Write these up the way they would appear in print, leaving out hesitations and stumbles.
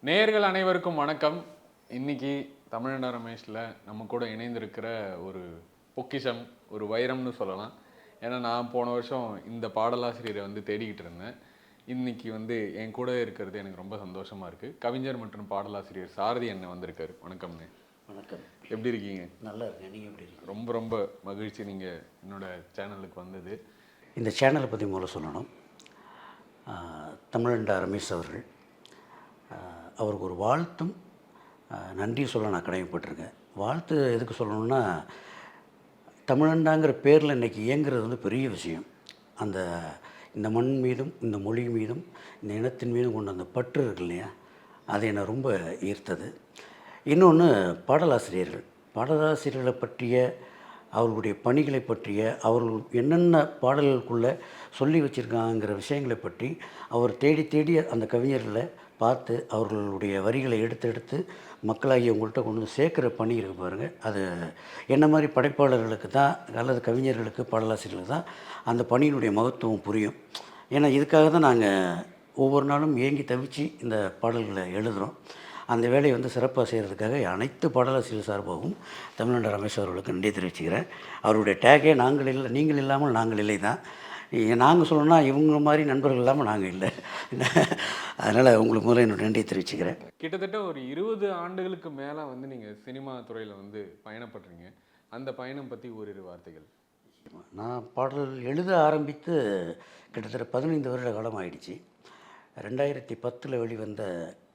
நேயர்கள் அனைவருக்கும் வணக்கம். இன்னைக்கு தமிழ்நாடு ரமேஷில் நம்ம கூட இணைந்திருக்கிற ஒரு பொக்கிஷம், ஒரு வைரம்னு சொல்லலாம். ஏன்னா நான் போன வருஷம் இந்த பாடலாசிரியரை வந்து தேடிக்கிட்டு இருந்தேன். இன்னைக்கு வந்து என் கூட இருக்கிறது எனக்கு ரொம்ப சந்தோஷமாக இருக்குது. கவிஞர் மற்றும் பாடலாசிரியர் சாரதி அண்ணன் வந்திருக்காரு. வணக்கம்ண்ணே. வணக்கம். எப்படி இருக்கீங்க? நல்லா இருக்கேன். நீங்கள் எப்படி இருக்கீங்க? ரொம்ப ரொம்ப மகிழ்ச்சி நீங்கள் என்னோட சேனலுக்கு வந்தது. இந்த சேனலை பற்றி முதல்ல சொல்லணும். தமிழண்டா ரமேஷ் அவர்கள், அவருக்கு ஒரு வாழ்த்தும் நன்றி சொல்ல நான் கடமைப்பட்டிருக்கேன். வாழ்த்து எதுக்கு சொல்லணும்னா, தமிழண்டாங்கிற பேரில் இன்றைக்கி இயங்குறது வந்து பெரிய விஷயம். இந்த மண் மீதும் இந்த மொழி மீதும் இந்த இனத்தின் மீதும் கொண்ட அந்த பற்று இருக்கு இல்லையா, அது என்னை ரொம்ப ஈர்த்தது. இன்னொன்று, பாடலாசிரியர்களை பற்றிய, அவர்களுடைய பணிகளை பற்றிய, அவர்கள் என்னென்ன பாடல்களுக்குள்ளே சொல்லி வச்சுருக்காங்கிற விஷயங்களை பற்றி அவர் தேடி தேடி அந்த கவிஞர்களை பார்த்து அவர்களுடைய வரிகளை எடுத்து மக்களாகி உங்கள்கிட்ட கொண்டு வந்து சேர்க்குற பணி இருக்குது பாருங்கள். அது என்ன மாதிரி படைப்பாளர்களுக்கு தான், அல்லது கவிஞர்களுக்கு, பாடலாசிரியர்களுக்கு தான் அந்த பணியினுடைய மகத்துவம் புரியும். ஏன்னா இதுக்காக தான் நாங்கள் ஒவ்வொரு நாளும் ஏங்கி தவிச்சு இந்த பாடல்களை எழுதுகிறோம். அந்த வேலையை வந்து சிறப்பாக செய்கிறதுக்காக அனைத்து பாடலாசிரியர் சார்பாகவும் தமிழ்நாடு ரமேஷ் அவர்களுக்கு நன்றி தெரிவிச்சுக்கிறேன். அவருடைய டேக்கே நீங்கள் இல்லாமல் நாங்கள் இல்லை தான். நாங்கள் சொல்லணும்னா இவங்க மாதிரி நண்பர்கள் இல்லாமல் நாங்கள் இல்லை. அதனால் உங்களுக்கு முதல்ல என்னோட நன்றியை தெரிவிச்சுக்கிறேன். கிட்டத்தட்ட ஒரு 20 ஆண்டுகளுக்கு மேலே வந்து நீங்கள் சினிமா துறையில் வந்து பயணப்படுறீங்க. அந்த பயணம் பற்றி ஓரிரு வார்த்தைகள். நான் பாடல் எழுத ஆரம்பித்து கிட்டத்தட்ட 15 வருட காலம் ஆயிடுச்சு. 2010 வெளிவந்த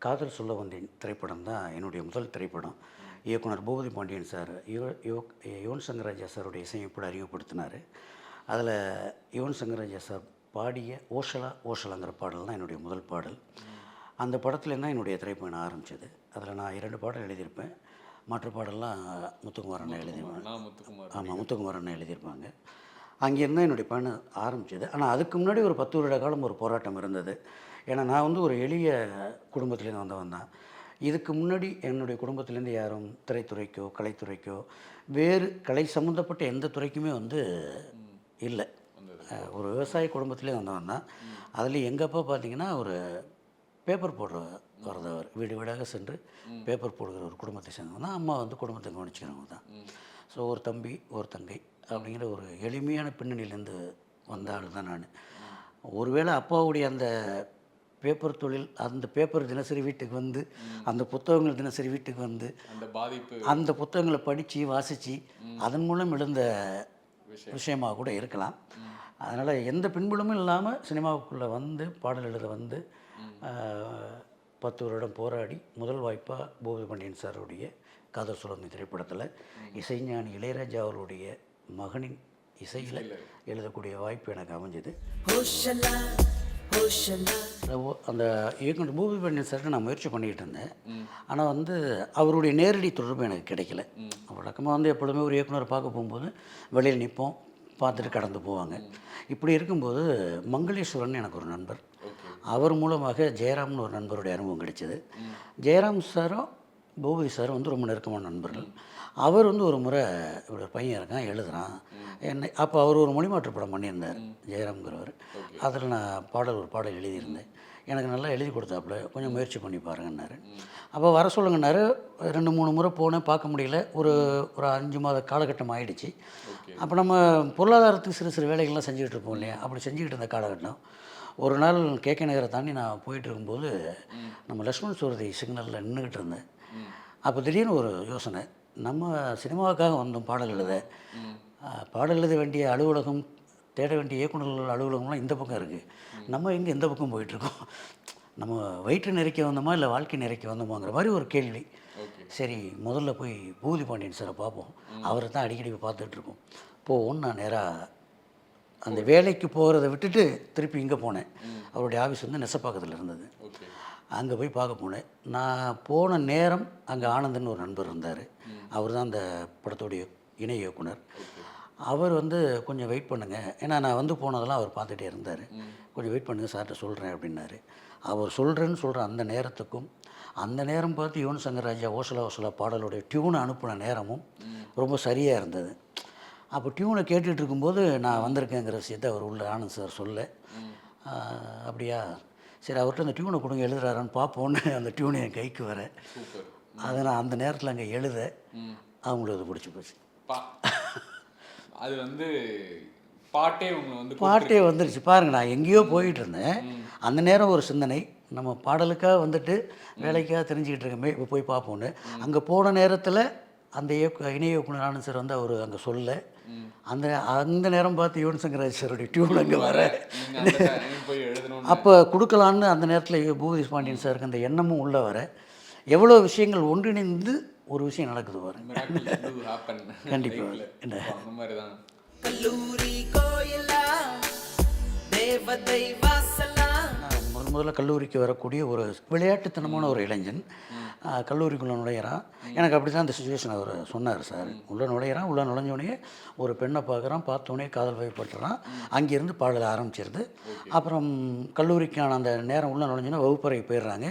காதல் சொல்ல வந்தேன் திரைப்படம் தான் என்னுடைய முதல் திரைப்படம். இயக்குனர் பூபதி பாண்டியன் சார் யுவன் சங்கர் ராஜா சாருடைய இசையமைப்போடு அறிமுகப்படுத்தினார். அதில் யுவன் சங்கர் ராஜா சார் பாடிய ஓஷலாங்கிற பாடல் தான் என்னுடைய முதல் பாடல். அந்த படத்துலேருந்து தான் என்னுடைய திரைப்பயணம் ஆரம்பித்தது. அதில் நான் 2 பாடல் எழுதியிருப்பேன். மற்ற பாடல்லாம் முத்துக்குமார் அண்ணன் எழுதியிருப்பாங்க. ஆமாம், முத்துக்குமார் அண்ணன் எழுதியிருப்பாங்க. அங்கேருந்து என்னுடைய பயணம் ஆரம்பித்தது. ஆனால் அதுக்கு முன்னாடி ஒரு 10 வருட காலம் ஒரு போராட்டம் இருந்தது. ஏன்னா நான் வந்து ஒரு எளிய குடும்பத்துலேருந்து வந்தவன் தான். இதுக்கு முன்னாடி என்னுடைய குடும்பத்துலேருந்து யாரும் திரைத்துறைக்கோ கலைத்துறைக்கோ வேறு கலை சம்மந்தப்பட்ட எந்த துறைக்குமே வந்து இல்லை. ஒரு விவசாய குடும்பத்துலேயே வந்தவன் தான். அதில் எங்கள் அப்பா பார்த்திங்கன்னா ஒரு பேப்பர் போடுற வரதவர், வீடு வீடாக சென்று பேப்பர் போடுகிற ஒரு குடும்பத்தை சேர்ந்தவங்க தான். அம்மா வந்து குடும்பத்தை கவனிச்சுக்கிறவங்க தான். ஸோ ஒரு தம்பி ஒரு தங்கை அப்படிங்கிற ஒரு எளிமையான பின்னணியிலேருந்து வந்த ஆள் தான் நான். ஒருவேளை அப்பாவுடைய அந்த பேப்பர் தொழில், அந்த பேப்பர் தினசரி வீட்டுக்கு வந்து, அந்த புத்தகங்கள் தினசரி வீட்டுக்கு வந்து அந்த புத்தகங்களை படித்து வாசித்து அதன் மூலம் எழுந்த விஷயமாக கூட இருக்கலாம். அதனால் எந்த பின்புலமும் இல்லாமல் சினிமாவுக்குள்ளே வந்து பாடல் எழுத வந்து 10 வருடம் போராடி முதல் வாய்ப்பாக பூபதி பாண்டியன் சாருடைய காதல் சொல்ல வந்தேன் திரைப்படத்தில் இசைஞானி இளையராஜா அவருடைய மகனின் இசையில் எழுதக்கூடிய வாய்ப்பு எனக்கு அமைஞ்சது. அந்த இயக்குனர் பூபதி பாண்டியன் சார்கிட்ட நான் முயற்சி பண்ணிக்கிட்டு இருந்தேன். ஆனால் வந்து அவருடைய நேரடி தொடர்பு எனக்கு கிடைக்கல. வழக்கமாக வந்து எப்பொழுதுமே ஒரு இயக்குனர் பார்க்க போகும்போது வெளியில் நிற்போம், பார்த்துட்டு கடந்து போவாங்க. இப்படி இருக்கும்போது மங்களேஸ்வரன் எனக்கு ஒரு நண்பர், அவர் மூலமாக ஜெயராம்னு ஒரு நண்பருடைய அனுபவம் கிடைச்சிது. ஜெயராம் சாரும் பூபதி சாரும் வந்து ரொம்ப நெருக்கமான நண்பர்கள். அவர் வந்து ஒரு முறை இப்படி ஒரு பையன் இருக்கான், எழுதுகிறான் என்னை. அப்போ அவர் ஒரு மொழிமாற்று படம் பண்ணியிருந்தார் ஜெயராம்ங்கிறவர். அதில் நான் ஒரு பாடல் எழுதியிருந்தேன். எனக்கு நல்லா எழுதி கொடுத்தாப்புல, கொஞ்சம் முயற்சி பண்ணி பாருங்கன்னாரு. அப்போ வர சொல்லுங்கன்னாரு. 2-3 முறை போனேன், பார்க்க முடியல. ஒரு 5 மாத காலகட்டம் ஆகிடுச்சு. அப்போ நம்ம பொருளாதாரத்துக்கு சிறு சிறு வேலைகள்லாம் செஞ்சுக்கிட்டு இருப்போம் இல்லையா, அப்படி செஞ்சுக்கிட்டு இருந்த காலகட்டம். ஒரு நாள் கேகே நகரை தாண்டி நான் போயிட்டு இருக்கும்போது நம்ம லக்ஷ்மண் சூரதி சிக்னலில் நின்றுக்கிட்டு இருந்தேன். அப்போ திடீர்னு ஒரு யோசனை, நம்ம சினிமாவுக்காக வந்தோம் பாடல் எழுத வேண்டிய அலுவலகம், தேட வேண்டிய இயக்குநர்கள் அலுவலகம்லாம் இந்த பக்கம் இருக்குது. நம்ம எங்கே இந்த பக்கம் போயிட்டுருக்கோம்? நம்ம வயிற்று நிறைக்க வந்தோமா இல்லை வாழ்க்கை நிறைக்க வந்தோமாங்கிற மாதிரி ஒரு கேள்வி. சரி, முதல்ல போய் பூபதி பாண்டியன் சாரை பார்ப்போம், அவரை தான் அடிக்கடி பார்த்துட்ருக்கோம், போவோன்னு நான் நேராக அந்த வேலைக்கு போகிறத விட்டுட்டு திருப்பி இங்கே போனேன். அவருடைய ஆஃபீஸ் வந்து நெசப்பாக்கத்தில் இருந்தது. அங்கே போய் பார்க்க போனேன். நான் போன நேரம் அங்கே ஆனந்தன் ஒரு நண்பர் இருந்தார். அவர் தான் அந்த படத்துடைய இணை இயக்குனர். அவர் வந்து கொஞ்சம் வெயிட் பண்ணுங்கள், ஏன்னா நான் வந்து போனதெல்லாம் அவர் பார்த்துட்டே இருந்தார். கொஞ்சம் வெயிட் பண்ணுங்கள், சார்கிட்ட சொல்கிறேன் அப்படின்னாரு. அவர் சொல்கிறேன்னு சொல்கிற அந்த நேரத்துக்கும், அந்த நேரம் பார்த்து யுவன் சங்கர் ராஜா ஓசலா பாடலுடைய டியூனை அனுப்பின நேரமும் ரொம்ப சரியாக இருந்தது. அப்போ டியூனை கேட்டுட்டு இருக்கும்போது நான் வந்திருக்கேங்கிற விஷயத்தை அவர் உள்ள ஆனந்த் சார் சொல்ல, அப்படியா சரி அவர்கிட்ட அந்த டியூனை கொடுங்க எழுதுறாரான்னு பார்ப்போன்னு அந்த டியூனை என் கைக்கு வர சூப்பர். அதை நான் அந்த நேரத்தில் அங்கே எழுத அவங்களுக்கு அது பிடிச்சி போச்சு. அது வந்து பாட்டே உங்களை வந்து பாட்டே வந்துருச்சு பாருங்க. நான் எங்கேயோ போயிட்டு இருந்தேன், அந்த நேரம் ஒரு சிந்தனை, நம்ம பாடலுக்காக வந்துட்டு வேலைக்காக தெரிஞ்சுக்கிட்டு இருக்கமே இப்போ போய் பார்ப்போன்னு. அங்கே போன நேரத்தில் அந்த இணை இயக்குனர் ஆனந்த் சார் வந்து அவர் அங்கே சொல்ல, அந்த நேரம் பார்த்து யுவன் சங்கர் ராஜா சாருடைய டியூன் அங்கே வர போய் எழுதணும். அப்போ கொடுக்கலான்னு அந்த நேரத்தில் பூபதி பாண்டியன் சாருக்கு அந்த எண்ணமும் உள்ளே வர, எவ்வளோ விஷயங்கள் ஒன்றிணைந்து ஒரு விஷயம் நடக்குது பாருங்க. கண்டிப்பாக என்ன அந்த மாதிரி தான். கல்லூரி கோயிலா தேவதை வாசலா. முதல்ல கல்லூரிக்கு வரக்கூடிய ஒரு விளையாட்டுத்தனமான ஒரு இளைஞன் கல்லூரிக்குள்ளே நுழையிறான். எனக்கு அப்படி தான் அந்த சுச்சுவேஷன் அவர் சொன்னார் சார். உள்ளே நுழையிறான், உள்ளே நுழைஞ்சோடனே ஒரு பெண்ணை பார்க்குறான், பார்த்தோன்னே காதல் வயப்பட்டுறான். அங்கேருந்து பாடல ஆரம்பிச்சிருது. அப்புறம் கல்லூரிக்கான அந்த நேரம் உள்ளே நுழைஞ்சோன்னா வகுப்பறை போயிடுறாங்க.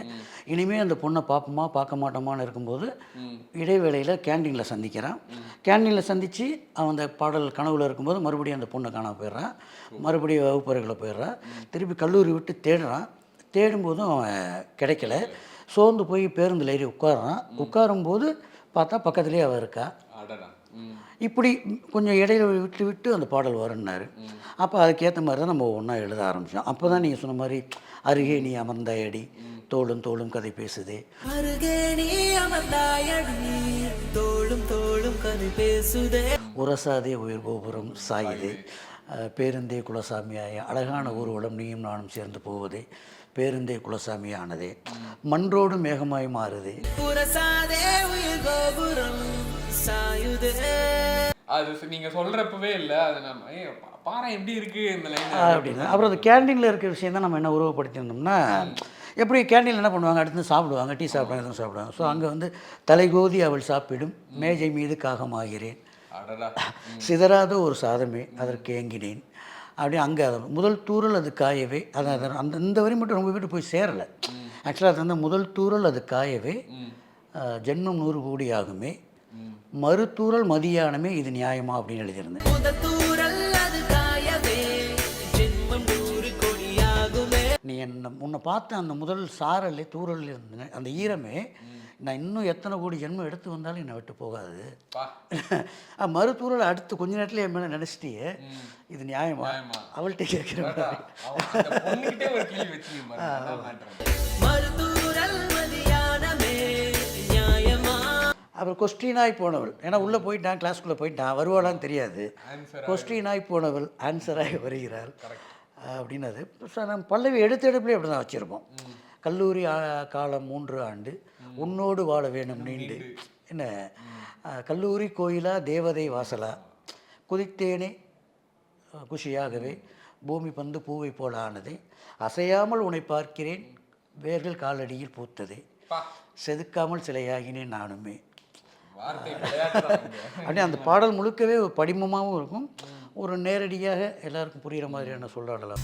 இனிமேல் அந்த பொண்ணை பார்ப்போமா பார்க்க மாட்டோமான்னு இருக்கும்போது இடைவேளையில் கேண்டீனில் சந்திக்கிறான். கேண்டீனில் சந்தித்து அவன் அந்த பாடல் கனவுல இருக்கும்போது மறுபடியும் அந்த பொண்ணை காணாம போயிடுறான். மறுபடியும் வகுப்பறைகளை போயிடுறான். திருப்பி கல்லூரி விட்டு தேடுறான். தேடும்போதும் அவன் கிடைக்கல. சோர்ந்து போய் பேருந்தில் ஏறி உட்காரான். உட்காரும்போது பார்த்தா பக்கத்துலேயே அவள் இருக்கா. இப்படி கொஞ்சம் இடையில விட்டு விட்டு அந்த பாடல் வரும்னாரு. அப்போ அதுக்கேற்ற மாதிரி தான் நம்ம ஒன்றா எழுத ஆரம்பித்தோம். அப்போ தான் நீங்கள் சொன்ன மாதிரி அருகே நீ அமர்ந்தாயடி தோளும் தோளும் கதை பேசுதே, அருகே நீ அமர்ந்தாயடி தோளும் தோளும் கதை பேசுதே, உரசாதே உயிர் கோபுரம் சாயுதே, பேருந்தே குலசாமியாய அழகான ஊர்வலம் நீயும் நானும் சேர்ந்து போவதே, பேருந்தே குலசாமியானதே, மன்றோடு மேகமாய் மாறுதே, உரசாதே உயிர் கோபுரம் சாயுதே. அது நீங்க சொல்றப்பவே இல்லை, அது நம்ம பாரு எப்படி இருக்கு இந்த லைன் அப்படின்னு. அப்புறம் அந்த கேண்டீனில் இருக்கிற விஷயம் தான் நம்ம என்ன உருவப்படுத்தியிருந்தோம்னா, எப்படி கேண்டீனில் என்ன பண்ணுவாங்க, அடுத்து சாப்பிடுவாங்க, டீ சாப்பிடுவாங்க, எதுவும் சாப்பிடுவாங்க. ஸோ அங்கே வந்து தலைகோதி அவள் சாப்பிடும் மேஜை மீது காகமாகிறேன், சிதறாத ஒரு சாதமே அதற்கு ஏங்கினேன் அப்படி. அங்கே அது முதல் தூரல் அது காயவே, அது அந்த இந்த வரி மட்டும் ரொம்ப வீட்டு போய் சேரலை. ஆக்சுவலாக அது வந்து முதல் தூரல் அது காயவே ஜென்மம் 100 கோடி ஆகுமே, மறுதூரல் மதியானமே இது நியாயமா அப்படின்னு எழுதியிருந்தேன். நீ என்ன உன்னை பார்த்து அந்த முதல் சாரல் தூரல் இருந்தேன், அந்த ஈரமே நான் இன்னும் எத்தனை கோடி ஜென்மம் எடுத்து வந்தாலும் என்னை விட்டு போகாது. மறுதூரல் அடுத்து கொஞ்ச நேரத்தில் என் மேலே நினச்சிட்டியே இது நியாயமா அவள்கிட்ட கேட்குறேன். அப்புறம் கொஸ்டினாய் போனவள், ஏன்னா உள்ளே போயிட்டான், கிளாஸ்க்குள்ளே போயிட்டான், வருவாளான்னு தெரியாது. கொஸ்டினாய் போனவள் ஆன்சராக வருகிறாள் அப்படின்னது. நம்ம பல்லவி எடுப்பிலே அப்படி தான் வச்சுருப்போம். கல்லூரி காலம் 3 ஆண்டு உன்னோடு வாழ வேணும் நீண்டு, என்ன கல்லூரி கோயிலா தேவதை வாசலா, குதித்தேனே குஷியாகவே பூமி பந்து பூவை போல ஆனதே, அசையாமல் உன்னை பார்க்கிறேன் வேர்கள் காலடியில் பூத்ததே, செதுக்காமல் சிலையாகினேன் நானுமே. அப்படியே அந்த பாடல் முழுக்கவே ஒரு படிமமாகவும் இருக்கும், ஒரு நேரடியாக எல்லாருக்கும் புரிகிற மாதிரியான சொல்லாடலாம்.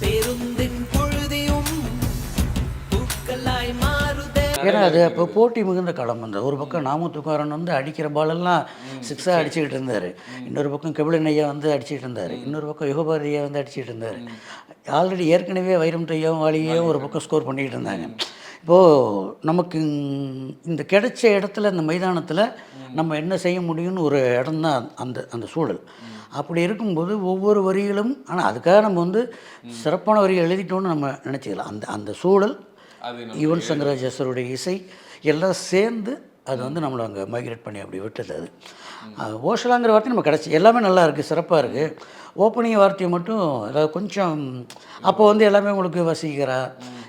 ஏன்னா அது அப்போ போட்டி மிகுந்த களம் வந்து ஒரு பக்கம் நாமத்துக்காரன் வந்து அடிக்கிற பாலெல்லாம் 6ஆக அடிச்சுக்கிட்டு இருந்தார், இன்னொரு பக்கம் கபிலன் ஐயா வந்து அடிச்சுக்கிட்டு இருந்தார், இன்னொரு பக்கம் யுகபாரதி ஐயா வந்து அடிச்சுக்கிட்டு இருந்தார். ஆல்ரெடி ஏற்கனவே வைரமுத்து ஐயாவும் வாலியையும் ஒரு பக்கம் ஸ்கோர் பண்ணிக்கிட்டு இருந்தாங்க. இப்போது நமக்கு இந்த கிடைச்ச இடத்துல இந்த மைதானத்தில் நம்ம என்ன செய்ய முடியும்னு ஒரு இடம்தான் அந்த சூழல். அப்படி இருக்கும்போது ஒவ்வொரு வரிகளும், ஆனால் அதுக்காக நம்ம வந்து சிறப்பான வரிகள் எழுதிட்டோன்னு நம்ம நினச்சிக்கலாம். அந்த சூழல் யுவன் சங்கர் ராஜா சாருடைய இசை எல்லாம் சேர்ந்து அது வந்து நம்மளை அங்கே மைக்ரேட் பண்ணி அப்படி விட்டது. அது ஓஷலாங்கிற வார்த்தை நம்ம கிடச்சி எல்லாமே நல்லா இருக்குது, சிறப்பாக இருக்குது. ஓப்பனிங் வார்த்தையை மட்டும் ஏதாவது கொஞ்சம் அப்போ வந்து எல்லாமே உங்களுக்கு வசீகரா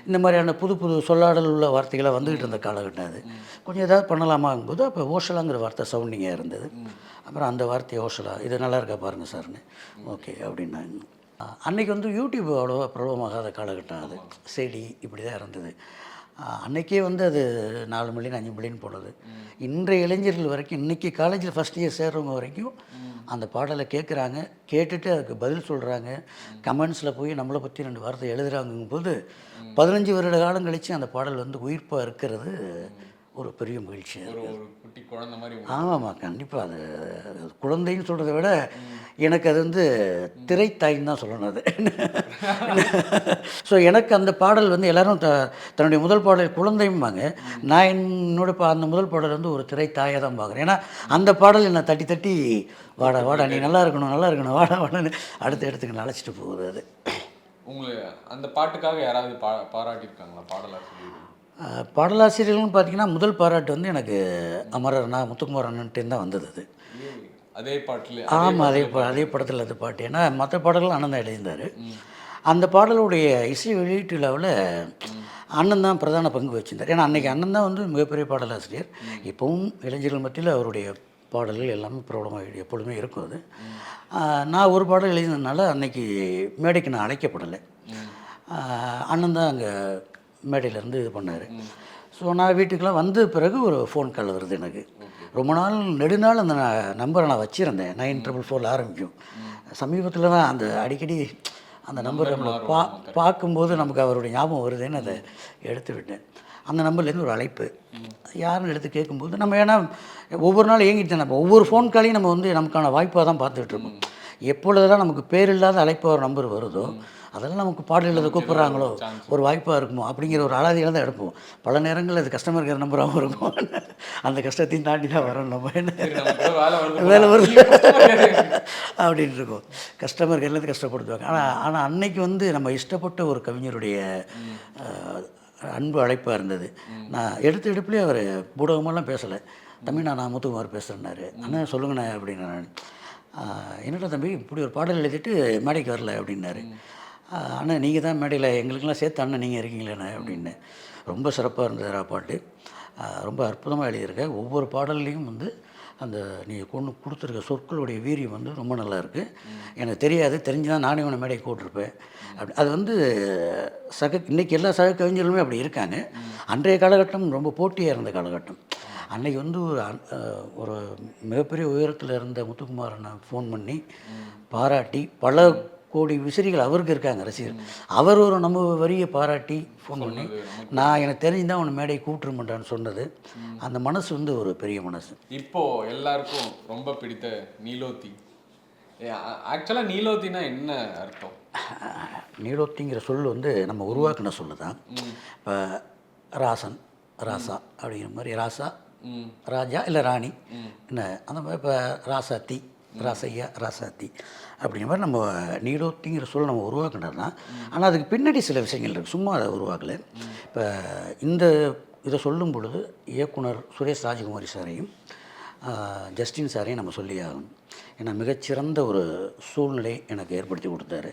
இந்த மாதிரியான புது புது சொல்லாடல் உள்ள வார்த்தைகளாக வந்துக்கிட்டு இருந்த காலகட்டம் அது. கொஞ்சம் ஏதாவது பண்ணலாமாங்கும்போது அப்போ ஓஷலாங்கிற வார்த்தை சவுண்டிங்காக இருந்தது. அப்புறம் அந்த வார்த்தையை ஓஷலா இது நல்லா இருக்கா பாருங்கள் சார்னு ஓகே அப்படின்னாங்க. அன்றைக்கி வந்து யூடியூப் அவ்வளோவா பிரபலமாகாத காலகட்டம் அது, செடி இப்படி தான் இருந்தது. அன்றைக்கே வந்து அது 4 மில்லியன் 5 மில்லியன் போனது. இன்றைய இளைஞர்கள் வரைக்கும் இன்றைக்கி காலேஜில் ஃபஸ்ட் இயர் சேர்றவங்க வரைக்கும் அந்த பாடலை கேட்குறாங்க, கேட்டுட்டு அதுக்கு பதில் சொல்கிறாங்க, கமெண்ட்ஸில் போய் நம்மளை பற்றி 2 வார்த்தை எழுதுகிறாங்கும்போது 15 வருட காலம் கழித்து அந்த பாடல் வந்து உயிர்ப்பாக இருக்கிறது ஒரு பெரிய மகிழ்ச்சி. ஒரு ஒரு குட்டி குழந்தை மாதிரி ஆமாம்மா, கண்டிப்பாக. அது குழந்தைன்னு சொல்கிறத விட எனக்கு அது வந்து திரைத்தாயின்னு தான் சொல்லணும் அது. ஸோ எனக்கு அந்த பாடல் வந்து எல்லோரும் தன்னுடைய முதல் பாடல் குழந்தைம்பாங்க. நான் அந்த முதல் பாடல் வந்து ஒரு திரைத்தாயை தான் பார்க்குறேன். ஏன்னா அந்த பாடல் என்னை தட்டி தட்டி வாடா வாடா நீ நல்லா இருக்கணும் வாடா வாடான்னு அடுத்த இடத்துக்கு அழைச்சிட்டு போகுது அது. உங்களுக்கு அந்த பாட்டுக்காக யாராவது பாராட்டியிருக்காங்களா பாடலாசிரியர்? பாடலாசிரியர்கள்னு பார்த்தீங்கன்னா முதல் பாராட்டு வந்து எனக்கு அமரர் முத்துக்குமார் அண்ணன்ட்டேன்னு தான் வந்தது அது. அதே பாட்டில்? ஆமாம், அதே படத்தில் அது பாட்டு. ஏன்னா மற்ற பாடல்கள் அண்ணன் தான் எழுதியிருந்தார். அந்த பாடலுடைய இசை வெளியீட்டு விழாவில் அண்ணன் தான் பிரதான பங்கு வச்சிருந்தார். ஏன்னா அன்றைக்கி அண்ணன் தான் வந்து மிகப்பெரிய பாடலாசிரியர். இப்போவும் இளைஞர்கள் மத்தியில் அவருடைய பாடல்கள் எல்லாமே பிரபலமாக எப்பொழுதுமே இருக்கும் அது. நான் ஒரு பாடல் எழுதினதுனால அன்றைக்கி மேடைக்கு நான் அழைக்கப்படலை. அண்ணன் தான் அங்கே மேடையிலேருந்து இது பண்ணார். ஸோ நான் வீட்டுக்கெலாம் வந்த பிறகு ஒரு ஃபோன் கால் வருது எனக்கு. ரொம்ப நாள் நெடுநாள் அந்த நம்பரை நான் வச்சுருந்தேன். 9444 ஆரம்பிக்கும். சமீபத்தில் தான் அந்த அடிக்கடி அந்த நம்பர் நம்மளை பார்க்கும்போது நமக்கு அவருடைய ஞாபகம் வருதுன்னு அதை எடுத்து விட்டேன். அந்த நம்பர்லேருந்து ஒரு அழைப்பு யாருன்னு எடுத்து கேட்கும்போது நம்ம ஏன்னா ஒவ்வொரு நாள் ஏங்கிட்டு நம்ம ஒவ்வொரு ஃபோன் காலையும் நம்ம வந்து நமக்கான வாய்ப்பாக தான் பார்த்துட்ருக்கோம். எப்பொழுதெல்லாம் நமக்கு பேர் இல்லாத அழைப்பு ஒரு நம்பர் வருதோ அதெல்லாம் நமக்கு பாடல் எழுத கூப்பிட்றாங்களோ ஒரு வாய்ப்பாக இருக்குமோ அப்படிங்கிற ஒரு அலாதியில் தான் எடுப்போம். பல நேரங்களில் அது கஸ்டமர் கேர் நம்பராகவும் இருக்கும். அந்த கஷ்டத்தையும் தாண்டி தான் வரணும் நம்ம. என்ன வேலை வருது அப்படின்னு இருக்கும். கஸ்டமர் கேர்லேருந்து கஷ்டப்படுத்துவாங்க. ஆனால் அன்னைக்கு வந்து நம்ம இஷ்டப்பட்ட ஒரு கவிஞருடைய அன்பு அழைப்பாக இருந்தது. நான் எடுப்புலேயே அவர் பூடகமெல்லாம் பேசலை. தம்பி நான் முத்துக்குமார் பேசுகிறேன்னாரு. அண்ணா சொல்லுங்கண்ணே அப்படின்னு. நான் என்னடா தம்பி இப்படி ஒரு பாடல் எழுதிட்டு மேடைக்கு வரல அப்படின்னாரு. அண்ணா நீங்கள் தான் மேடையில் எங்களுக்கெல்லாம் சேர்த்து அண்ணன் நீங்கள் இருக்கீங்களேண்ணே அப்படின்னு. ரொம்ப சிறப்பாக இருந்தது பாட்டு. ரொம்ப அற்புதமாக எழுதியிருக்க. ஒவ்வொரு பாடல்லையும் வந்து அந்த நீங்கள் கொடுத்துருக்க சொற்களுடைய வீரியம் வந்து ரொம்ப நல்லா இருக்குது. எனக்கு தெரியாது, தெரிஞ்சு தான் நானே உன்னை மேடைக்கு கூட்டிருப்பேன் அப்படி. அது வந்து இன்றைக்கி எல்லா சக கவிஞர்களுமே அப்படி இருக்காங்க. அன்றைய காலகட்டம் ரொம்ப போட்டியாக இருந்த காலகட்டம். அன்றைக்கி வந்து ஒரு மிகப்பெரிய உயரத்தில் இருந்த முத்துக்குமாரனை ஃபோன் பண்ணி பாராட்டி பல கோடி விசிறிகள் அவருக்கு இருக்காங்க ரசிகர். அவர் ஒரு நம்ம வரியை பாராட்டி ஃபோன் பண்ணி நான் எனக்கு தெரிஞ்சுதான் உன்னை மேடை கூப்பிட்டுருமாட்டான்னு சொன்னது. அந்த மனசு வந்து ஒரு பெரிய மனசு. இப்போது எல்லாருக்கும் ரொம்ப பிடித்த நீலோத்தி. ஆக்சுவலாக நீலோத்தினா என்ன அர்த்தம்? நீலோத்திங்கிற சொல் வந்து நம்ம உருவாக்கின சொல்லு தான். இப்போ ராசன் ராசா அப்படிங்கிற மாதிரி ராசா ராஜா இல்லை ராணி என்ன அந்த மாதிரி. இப்போ ராசாத்தி ராசையா ராசாத்தி அப்படிங்கிற மாதிரி நம்ம நீலோத்திங்கிற சொல்ல நம்ம உருவாக்கினது தான். ஆனால் அதுக்கு பின்னாடி சில விஷயங்கள் இருக்குது, சும்மா அதை உருவாக்கலை. இப்போ இதை சொல்லும் பொழுது இயக்குனர் சுரேஷ் ராஜகுமாரி சாரையும் ஜஸ்டின் சாரையும் நம்ம சொல்லி ஆகணும். ஏன்னா மிகச்சிறந்த ஒரு சூழ்நிலை எனக்கு ஏற்படுத்தி கொடுத்தாரு.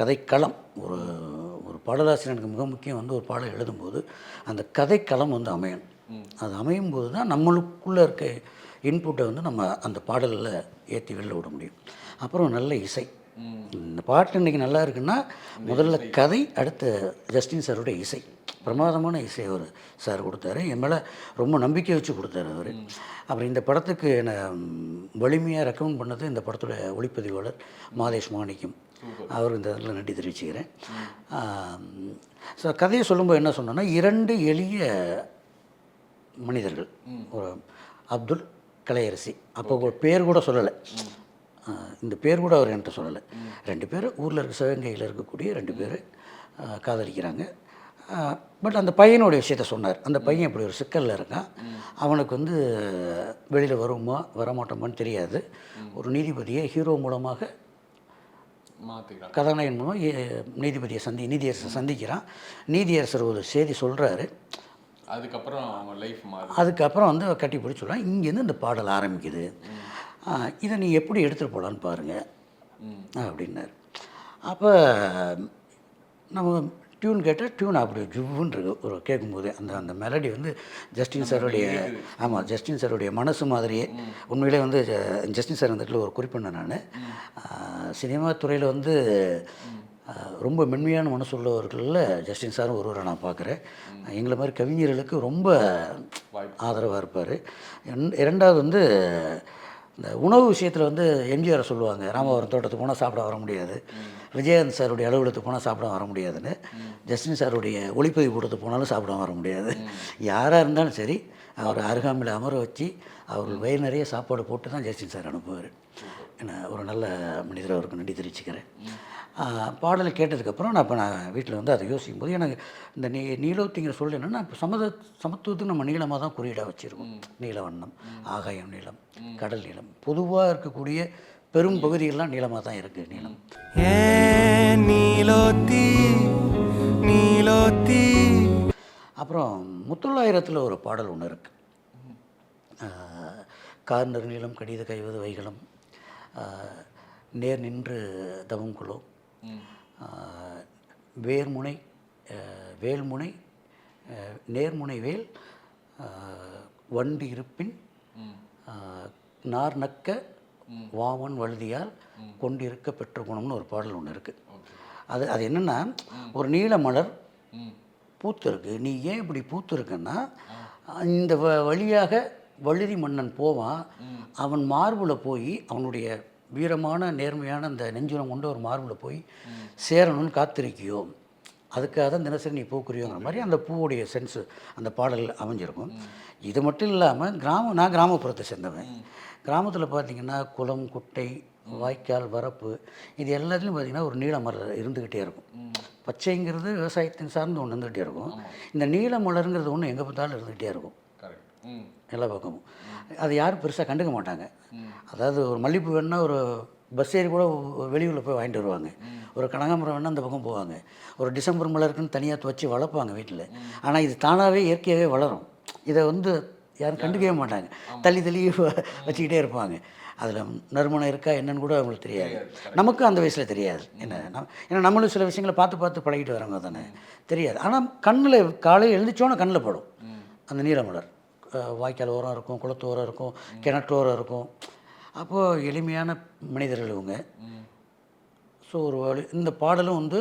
கதைக்களம் ஒரு பாடலாசிரியனுக்கு மிக முக்கியம் வந்து ஒரு பாடல் எழுதும்போது அந்த கதைக்களம் வந்து அமையணும். அது அமையும் போது தான் நம்மளுக்குள்ளே இருக்க இன்புட்டை வந்து நம்ம அந்த பாடலில் ஏற்றி வெளில விட முடியும். அப்புறம் நல்ல இசை. இந்த பாட்டு இன்றைக்கி நல்லா இருக்குன்னா முதல்ல கதை, அடுத்த ஜஸ்டின் சாருடைய இசை. பிரமாதமான இசை அவர் சார் கொடுத்தாரு. என் மேலே ரொம்ப நம்பிக்கை வச்சு கொடுத்தாரு அவர். அப்புறம் இந்த படத்துக்கு என்னை வலிமையாக ரெக்கமெண்ட் பண்ணது இந்த படத்தோட ஒளிப்பதிவாளர் மாதேஷ் மாணிக்கம். அவர் இந்த இதில் நன்றி தெரிவிச்சுக்கிறேன். ஸோ கதையை சொல்லும்போது என்ன சொன்னோன்னா, 2 எளிய மனிதர்கள், ஒரு அப்துல் கலையரசி. அப்போ ஒரு பேர் கூட சொல்லலை, இந்த பேர் கூட அவர் என்கிட்ட சொல்லலை. 2 பேர் ஊரில் இருக்க சிவகங்கையில் இருக்கக்கூடிய 2 பேர் காதலிக்கிறாங்க. பட் அந்த பையனுடைய விஷயத்த சொன்னார். அந்த பையன் இப்படி ஒரு சிக்கலில் இருக்கான். அவனுக்கு வந்து வெளியில் வருமா வரமாட்டோமான்னு தெரியாது. ஒரு நீதிபதியை ஹீரோ மூலமாக கதாநாயகன் மூலமாக நீதியரசரை சந்திக்கிறான். நீதியரசர் ஒரு செய்தி சொல்கிறாரு. அதுக்கப்புறம் வந்து கட்டி பிடிச்சி சொல்கிறான். இங்கேருந்து இந்த பாடல் ஆரம்பிக்குது, இதை நீ எப்படி எடுத்துகிட்டு போகலான்னு பாருங்கள் அப்படின்னாரு. அப்போ நம்ம டியூன் கேட்டால் டியூன் அப்படி ஜுவ்வுன்னு இருக்கு. ஒரு கேட்கும்போது அந்த மெலடி வந்து ஜஸ்டின் சாருடைய ஜஸ்டின் சாருடைய மனசு மாதிரியே. உண்மையிலே வந்து ஜஸ்டின் சார் வந்துட்டு ஒரு குறிப்பிட்டேன் நான். சினிமா துறையில் வந்து ரொம்ப மென்மையான மனசு உள்ளவர்களில் ஜஸ்டின் சாரும் ஒருவரை நான் பார்க்குறேன். எங்களை மாதிரி கவிஞர்களுக்கு ரொம்ப ஆதரவாக இருப்பார். இரண்டாவது வந்து இந்த உணவு விஷயத்தில் வந்து எம்ஜிஆர் சொல்லுவாங்க, ராமவரம் தோட்டத்துக்கு போனால் சாப்பிட வர முடியாது, விஜயகாந்த் சாருடைய அலுவலகத்துக்கு போனால் சாப்பிட வர முடியாதுன்னு. ஜஸ்டின் சாருடைய ஒளிப்பதிவு கூடத்துக்கு போனாலும் சாப்பிட வர முடியாது. யாராக இருந்தாலும் சரி அவர் அருகாமையில் அமர வச்சு அவர் வயிறு நிறைய சாப்பாடு போட்டு தான் ஜெயசிங் சார் அனுப்புவார். என்ன ஒரு நல்ல மனிதர், அவருக்கு நன்றி தெரிவிச்சுக்கிறேன். பாடலை கேட்டதுக்கப்புறம் நான் வீட்டில் வந்து அதை யோசிக்கும் போது எனக்கு இந்த நீலோத்திங்கிற சொல் என்னென்னா, இப்போ சமத்துவத்துக்கு நம்ம நீளமாக தான் குறியீடாக வச்சுருக்கோம். நீல வண்ணம், ஆகாயம் நீளம், கடல் நீளம், பொதுவாக இருக்கக்கூடிய பெரும் பகுதிகள்லாம் நீளமாக தான் இருக்குது. நீளம் நீலோத்தி நீலோத்தி. அப்புறம் முத்தொள்ளாயிரத்தில் ஒரு பாடல் ஒன்று இருக்குது. கார்னர் நீளம் கடித கைவது வைகளம், நேர் நின்று தவம் குலோ, வேர்முனை வேல்முனை நேர்முனை வேல் வண்டு இருப்பின் நார் நக்க வாமன் வழுதியால் கொண்டிருக்க பெற்ற குணம்னு ஒரு பாடல் ஒன்று இருக்குது. அது என்னென்னா, ஒரு நீல மலர் பூத்திருக்கு, நீ ஏன் இப்படி பூத்திருக்குன்னா, இந்த வழியாக வழுதி மன்னன் போவான், அவன் மார்பில் போய் அவனுடைய வீரமான நேர்மையான அந்த நெஞ்சுரம் கொண்டு ஒரு மார்பில் போய் சேரணும்னு காத்திருக்கியோ, அதுக்காக தான் தினசரி நீ பூக்குறியோங்கிற மாதிரி அந்த பூவுடைய சென்ஸு அந்த பாடல் அமைஞ்சிருக்கும். இது மட்டும் இல்லாமல் நான் கிராமப்புறத்தை சேர்ந்தவன். கிராமத்தில் பார்த்திங்கன்னா குளம், குட்டை, வாய்க்கால், வரப்பு, இது எல்லாத்துலேயும் பார்த்திங்கன்னா ஒரு நீல மலர் இருந்துக்கிட்டே இருக்கும். பச்சைங்கிறது விவசாயத்தின் சார்ந்து ஒன்று இருந்துகிட்டே இருக்கும். இந்த நீல மலருங்கிறது ஒன்று எங்கே பார்த்தாலும் இருந்துக்கிட்டே இருக்கும் எல்லா பக்கமும். அது யாரும் பெருசாக கண்டுக்க மாட்டாங்க. அதாவது ஒரு மல்லிகைப்பூ வேணுன்னா ஒரு பஸ் ஏறி கூட வெளியூரில் போய் வாங்கிட்டு வருவாங்க. ஒரு கனகாம்பரம் வேணால் அந்த பக்கம் போவாங்க. ஒரு டிசம்பர் மலருக்குன்னு தனியாக வச்சு வளர்ப்பாங்க வீட்டில். ஆனால் இது தானாகவே இயற்கையாகவே வளரும். இதை வந்து யாரும் கண்டுக்கவே மாட்டாங்க, தள்ளி வச்சுக்கிட்டே இருப்பாங்க. அதில் நறுமணம் இருக்கா என்னன்னு கூட அவங்களுக்கு தெரியாது. நமக்கும் அந்த வயசில் தெரியாது. ஏன்னா நம்மளும் சில விஷயங்களை பார்த்து பழகிட்டு வரவங்க தானே, தெரியாது. ஆனால் கண்ணில் காலையில் எழுந்திரிச்சோன்னே கண்ணில் படும் அந்த நீலமலர். வாய்க்கால் ஓரம் இருக்கும், குளத்து ஓரம் இருக்கும், கிணற்று ஓரம் இருக்கும். அப்போது எளிமையான மனிதர்கள் இவங்க. ஸோ இந்த பாடலும் வந்து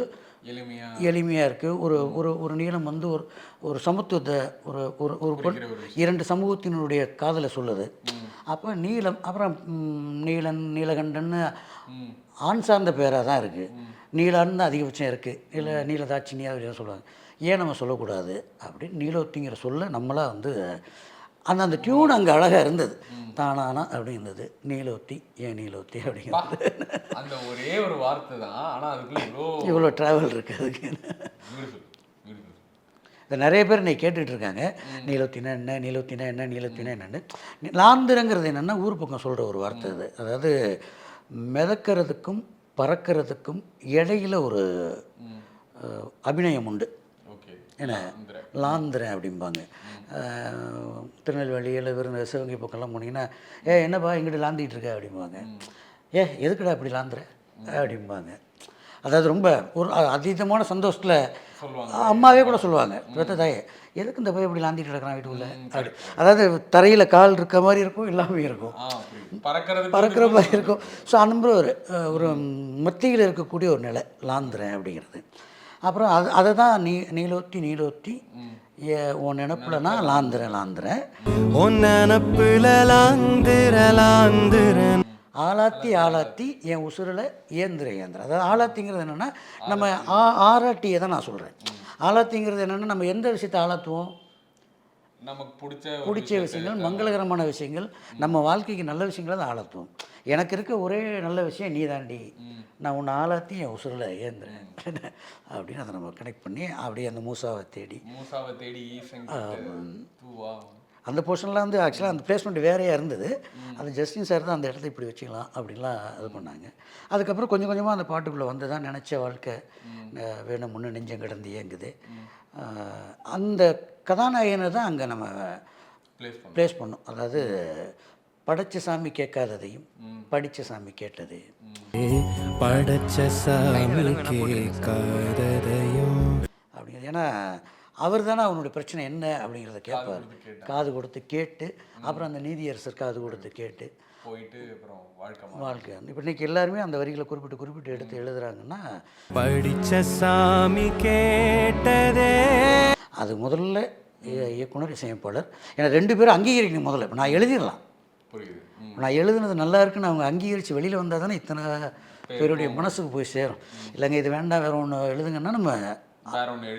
எளிமையாக இருக்குது. ஒரு நீளம் வந்து ஒரு சமத்துவத்தை ஒரு இரண்டு சமூகத்தினுடைய காதலை சொல்லுது. அப்போ நீளம், அப்புறம் நீலகண்டன்னு ஆண் சார்ந்த பேராக தான் இருக்குது. நீலான்னு தான் அதிகபட்சம் இருக்குது. இல்லை நீலதாட்சினியாக அப்படின்னு சொல்லுவாங்க. ஏன் நம்ம சொல்லக்கூடாது அப்படின்னு நீலோத்திங்கிற சொல்ல நம்மளாக வந்து அந்த டியூன் அங்கே அழகாக இருந்தது. தானானா அப்படி இருந்தது. நீலோத்தி, ஏன் நீலோத்தி அப்படிங்கிறது அந்த ஒரே ஒரு வார்த்தை தான். ஆனால் அதுக்குள்ள இவ்வளோ ட்ராவல் இருக்குது அதுக்கு. இதை நிறைய பேர் இன்னைக்கு கேட்டுட்டு இருக்காங்க. நீலோத்தினா என்ன, நீலோத்தினா என்ன, நீலோத்தினா என்னென்னு. லாந்திரங்கிறது என்னென்னா ஊர் பக்கம் சொல்கிற ஒரு வார்த்தை அது. அதாவது மிதக்கிறதுக்கும் பறக்கிறதுக்கும் இடையில் ஒரு அபிநயம் உண்டு. என்ன லாந்திரன் அப்படிம்பாங்க. திருநெல்வேலியில் சிவகங்கை பக்கம்லாம் போனீங்கன்னா, என்னப்பா இங்கிட்ட லாந்திக்கிட்டு இருக்க அப்படிம்பாங்க. எதுக்குடா அப்படி லாந்துற அப்படிம்பாங்க. அதாவது ரொம்ப ஒரு அதீதமான சந்தோஷத்தில் அம்மாவே கூட சொல்லுவாங்க, பெத்த தாயே எதுக்கு இந்த போய் இப்படி லாந்திட்டு கிடக்கிறான் வீட்டுக்குள்ளே அப்படி. அதாவது தரையில் கால் இருக்க மாதிரி இருக்கும், இல்லாமல் இருக்கும், பறக்கிற மாதிரி இருக்கும். ஸோ அந்த மாதிரி ஒரு மத்தியில் இருக்கக்கூடிய ஒரு நிலை லாந்திரன் அப்படிங்கிறது. அப்புறம் அதை தான் நீலோத்தி உன் நினப்புலனா லாந்திரன் உன் நினப்புல லாந்திரன் ஆளாத்தி என் உசுரில் ஏந்திரன். அதாவது ஆளாத்திங்கிறது என்னென்னா நம்ம ஆராட்டியை தான் நான் சொல்கிறேன். ஆளாத்திங்கிறது என்னென்னா நம்ம எந்த விஷயத்தை ஆளாத்துவோம், நமக்கு பிடிச்ச விஷயங்கள், மங்களகரமான விஷயங்கள், நம்ம வாழ்க்கைக்கு நல்ல விஷயங்களை தான் ஆளாத்துவோம். எனக்கு இருக்க ஒரே நல்ல விஷயம் நீ தாண்டி, நான் உன்னை ஆளாத்தி என் உசுரில் ஏந்துறேன் அப்படின்னு அதை நம்ம கனெக்ட் பண்ணி அப்படியே அந்த மூசாவை தேடி அந்த போர்ஷன்லாம் வந்து ஆக்சுவலாக அந்த பிளேஸ்மெண்ட் வேறையாக இருந்தது. அது ஜஸ்டின் சார் தான் அந்த இடத்த இப்படி வச்சுக்கலாம் அப்படின்லாம் இது பண்ணாங்க. அதுக்கப்புறம் கொஞ்சம் கொஞ்சமாக அந்த பாட்டுக்குள்ளே வந்து தான் நினச்ச வாழ்க்கை வேணும் முன்னே நெஞ்சம் கிடந்து இயங்குது. அந்த கதாநாயகனை தான் அங்கே நம்ம ப்ளேஸ் பண்ணோம். அதாவது படைச்ச சாமி கேட்காததையும் படித்த சாமி கேட்டது, படைச்ச சாமி கேட்காததையும் அப்படிங்கிறது. ஏன்னா அவர் தானே அவனுடைய பிரச்சனை என்ன அப்படிங்கிறத கேட்பார். காது கொடுத்து கேட்டு அப்புறம் அந்த நீதியரசர் காது கொடுத்து கேட்டு போயிட்டு அப்புறம் வாழ்க்கை. இப்போ இன்றைக்கி எல்லாருமே அந்த வரிகளை குறிப்பிட்டு எடுத்து எழுதுகிறாங்கன்னா படிச்ச சாமி கேட்டதே. அது முதல்ல இயக்குனர் இசையமைப்பாளர் ஏன்னா 2 பேரும் அங்கீகரிக்கணும் முதல்ல. இப்போ நான் எழுதிடலாம், நான் எழுதுனது நல்லா இருக்குன்னு அவங்க அங்கீகரித்து வெளியில் வந்தால் தானே இத்தனை பேருடைய மனசுக்கு போய் சேரும். இல்லைங்க இது வேண்டாம் வேறு ஒன்று எழுதுங்கன்னா நம்ம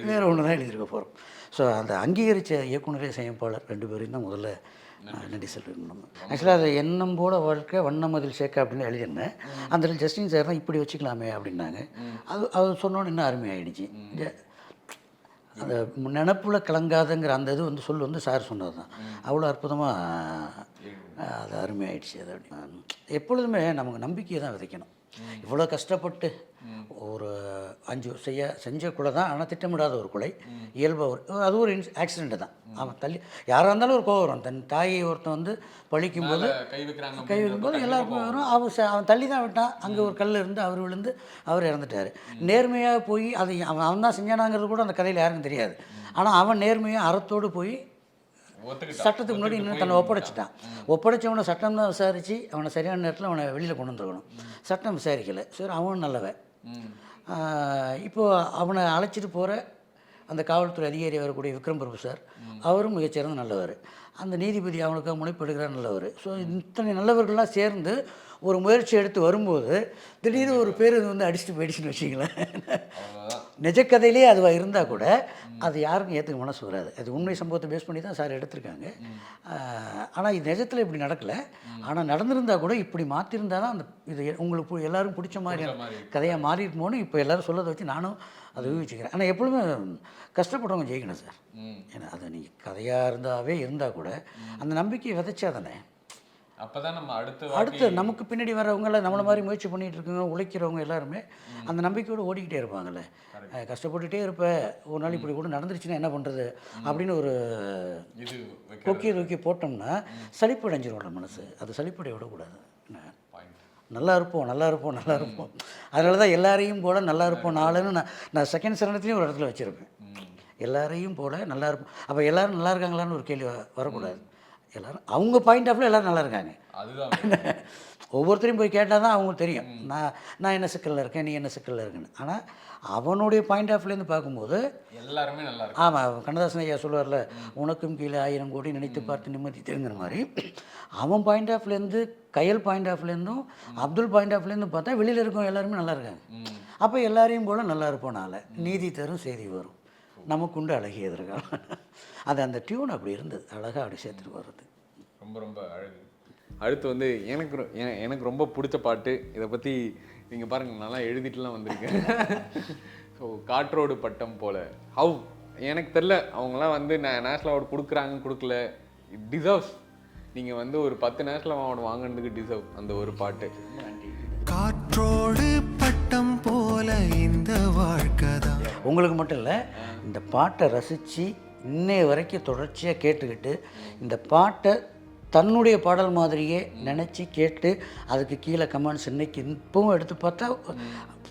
வேறு ஒன்று தான் எழுதியிருக்க போகிறோம். ஸோ அந்த அங்கீகரித்த இயக்குனரே இசையமைப்பாளர் 2 பேரையும் தான் முதல்ல நன்றி சொல்லிடணும் நம்ம. ஆக்சுவலாக அது எண்ணம் போல வாழ்க்கை வண்ணமதில் சேர்க்க அப்படின்னு எழுதியிருந்தேன். அந்த ஜஸ்டின் சார் தான் இப்படி வச்சுக்கலாமே அப்படின்னாங்க. அது சொன்னோன்னு இன்னும் அருமையாயிடுச்சு. அந்த நினப்புல கலங்காதங்கிற அந்த இது வந்து வந்து சார் சொன்னது தான் அவ்வளோ அற்புதமாக அது அருமையாயிடுச்சு. அது அப்படி எப்பொழுதுமே நமக்கு நம்பிக்கையை தான் விதைக்கணும். இவ்வளோ கஷ்டப்பட்டு ஒரு 5 செஞ்ச கொலை தான், ஆனால் திட்டமிடாத ஒரு கொலை, இயல்பாக அது ஒரு ஆக்சிடெண்ட்டு தான். அவன் யாராக இருந்தாலும் ஒரு கோவம் வரும். தன் தாயை ஒருத்தன் வந்து பழிக்கும்போது கை வைக்கும்போது எல்லாருக்கும் வரும். அவன் தள்ளி தான் விட்டான். அங்கே ஒரு கல் இருந்து அவர் விழுந்து அவர் இறந்துட்டார். நேர்மையாக போய் அது அவன் தான் செஞ்சானாங்கிறது கூட அந்த கதையில் யாருக்கும் தெரியாது. ஆனால் அவன் நேர்மையாக அறத்தோடு போய் சட்டத்துக்கு முன்னாடி இன்னும் தன்னை ஒப்படைச்சவனை சட்டம் தான் விசாரித்து அவனை சரியான நேரத்தில் அவனை வெளியில் கொண்டு வந்துருக்கணும். சட்டம் விசாரிக்கலை. சரி, அவனும் நல்லவன். இப்போது அவனை அழைச்சிட்டு போகிற அந்த காவல்துறை அதிகாரி வரக்கூடிய விக்ரம் பிரபு சார், அவரும் மிகச்சிறந்த நல்லவர். அந்த நீதிபதி அவனுக்காக முனைப்படுகிற நல்லவர். ஸோ இத்தனை நல்லவர்கள்லாம் சேர்ந்து ஒரு முயற்சி எடுத்து வரும்போது திடீர்னு ஒரு பேர் வந்து அடிச்சுட்டு போயிடுச்சுன்னு வச்சிங்களேன். நிஜக்கதையிலே அதுவாக இருந்தால் கூட அது யாருக்கும் ஏற்றுக்க மனசு வராது. அது உண்மை சம்பவத்தை பேஸ் பண்ணி தான் சார் எடுத்திருக்காங்க. ஆனால் இது நிஜத்தில் இப்படி நடக்கலை. ஆனால் நடந்திருந்தால் கூட இப்படி மாற்றிருந்தால் தான் அந்த இது உங்களுக்கு எல்லோரும் பிடிச்ச மாதிரி கதையாக மாறியிருக்கணும்னு இப்போ எல்லோரும் சொல்லதை வச்சு நானும் அதை ஊகிச்சுக்கிறேன். ஆனால் எப்பொழுதுமே கஷ்டப்படுறவங்க ஜெயிக்கணும் சார். ஏன்னா அது நீங்கள் கதையாக இருந்தால் கூட அந்த நம்பிக்கையை விதைச்சா தானே அப்போதான் நம்ம அடுத்து நமக்கு பின்னாடி வரவங்கள நம்மளை மாதிரி முயற்சி பண்ணிகிட்டு இருக்கவங்க, உழைக்கிறவங்க எல்லாருமே அந்த நம்பிக்கையோடு ஓடிக்கிட்டே இருப்பாங்கள்ல. கஷ்டப்பட்டுகிட்டே இருப்பேன், ஒரு நாள் இப்படி கூட நடந்துருச்சுன்னா என்ன பண்ணுறது அப்படின்னு ஒரு கொக்கி போட்டோம்னா சலிப்படைஞ்சிருவோம்ல மனசு. அது சலிப்படைய விடக்கூடாது. நல்லா இருப்போம். அதனால தான் எல்லாரையும் போல நல்லா இருப்போம் நாளுன்னு நான் செகண்ட் சரணத்துலேயும் ஒரு இடத்துல வச்சுருப்பேன். எல்லாரையும் போல நல்லா இருப்போம். அப்போ எல்லோரும் நல்லா இருக்காங்களான்னு ஒரு கேள்வி வரக்கூடாது. எல்லோரும் அவங்க பாயிண்ட் ஆஃப்ல எல்லோரும் நல்லா இருக்காங்க. ஒவ்வொருத்தரையும் போய் கேட்டால் தான் அவங்களுக்கு தெரியும் நான் என்ன சிக்கலில் இருக்கேன், நீ என்ன சிக்கலில் இருக்குன்னு. ஆனால் அவனுடைய பாயிண்ட் ஆஃப்லேருந்து பார்க்கும்போது எல்லாருமே நல்லா இருக்கு. ஆமாம், கண்ணதாசன் ஐயா சொல்லுவார்ல, உனக்கும் கீழே 1000 கோடி நினைத்து பார்த்து நிம்மதி தெரிங்கிற மாதிரி அவன் பாயிண்ட் ஆஃப்லேருந்து, கையல் பாயிண்ட் ஆஃப்லேருந்தும் அப்துல் பாயிண்ட் ஆஃப்லேருந்து பார்த்தா வெளியில் இருக்கவங்க எல்லாருமே நல்லா இருக்காங்க. அப்போ எல்லாரையும் போல் நல்லா இருப்போனால நீதி தரும் செய்தி வரும், நமக்குண்டு அழகிய எதிர்காலம். அது அந்த டியூன் அப்படி இருந்தது, அழகாக அப்படி சேர்த்துட்டு வர்றது ரொம்ப ரொம்ப அழகு. அடுத்து வந்து எனக்கு ரொம்ப பிடிச்ச பாட்டு, இதை பற்றி நீங்கள் பாருங்கள், நல்லா எழுதிட்டுலாம் வந்திருக்கேன். ஸோ காற்றோடு பட்டம் போல் எனக்கு தெரில, அவங்களாம் வந்து நேஷ்னல் அவார்டு கொடுக்கல, இட் டிசர்வ்ஸ். நீங்கள் வந்து ஒரு 10 நேஷ்னல் அவார்டு வாங்கினதுக்கு டிசர்வ் அந்த ஒரு பாட்டு. காற்றோடு பட்டம் போல இந்த வாழ்க்கை தான். உங்களுக்கு மட்டும் இல்லை, இந்த பாட்டை ரசித்து இன்னைய வரைக்கும் தொடர்ச்சியாக கேட்டுக்கிட்டு இந்த பாட்டை தன்னுடைய பாடல் மாதிரியே நினச்சி கேட்டு அதுக்கு கீழே கமெண்ட்ஸ் இன்றைக்கி இப்பவும் எடுத்து பார்த்தா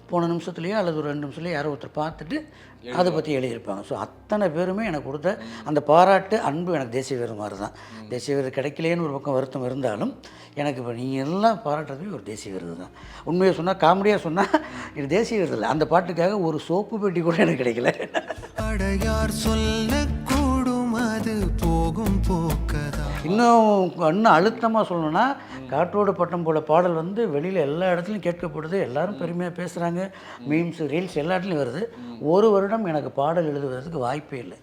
போன நிமிஷத்துலேயோ அல்லது ஒரு 2 நிமிஷத்துலேயோ யாரோ ஒருத்தர் பார்த்துட்டு அதை பற்றி எழுதியிருப்பாங்க. ஸோ அத்தனை பேருமே எனக்கு கொடுத்த அந்த பாராட்டு அன்பு எனக்கு தேசிய விருது மாதிரி தான். தேசிய விருது கிடைக்கலேன்னு ஒரு பக்கம் வருத்தம் இருந்தாலும் எனக்கு இப்போ நீங்கள் எல்லாம் பாராட்டுறதுமே ஒரு தேசிய விருது தான். உண்மையை சொன்னால், காமெடியாக சொன்னால் இது தேசிய விருது இல்லை, அந்த பாட்டுக்காக ஒரு சோப்பு பெட்டி கூட எனக்கு கிடைக்கல. அடையார் சொல்லக்கூடும் அது போகும் போக்கதா. இன்னும் அழுத்தமாக சொல்லணும்னா, காற்றோடு பட்டம் போல பாடல் வந்து வெளியில் எல்லா இடத்துலையும் கேட்கப்படுது, எல்லாரும் பெருமையாக பேசுகிறாங்க, மீம்ஸ் ரீல்ஸ் எல்லா இடத்துலையும் வருது. ஒரு வருடம் எனக்கு பாடல் எழுதுவதற்கு வாய்ப்பே இல்லை.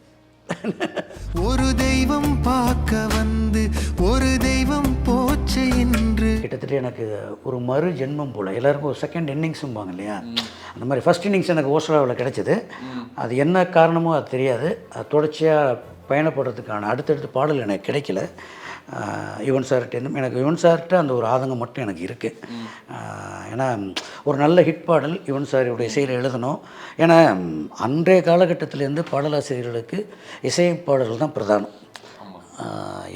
ஒரு தெய்வம் பார்க்க வந்து ஒரு தெய்வம் போச்சு என்று. கிட்டத்தட்ட எனக்கு ஒரு மறு ஜென்மம் போல், எல்லாருக்கும் ஒரு செகண்ட் இன்னிங்ஸும்பாங்க இல்லையா, அந்த மாதிரி ஃபஸ்ட் இன்னிங்ஸ் எனக்கு ஓஸ்ட்ரேலியாவில் கிடச்சிது. அது என்ன காரணமோ அது தெரியாது, அது தொடர்ச்சியாக பயணப்படுறதுக்கான அடுத்தடுத்து பாடல் எனக்கு கிடைக்கல. யுவன் சார்கிட்டேருந்தும் எனக்கு யுவன் சார்கிட்ட அந்த ஒரு ஆதங்கம் மட்டும் எனக்கு இருக்குது. ஏன்னா ஒரு நல்ல ஹிட் பாடல் யுவன் சாரியுடைய இசையில் எழுதணும். ஏன்னா அன்றைய காலகட்டத்திலேருந்து பாடலாசிரியர்களுக்கு இசைப்பாடல்கள் தான் பிரதானம்.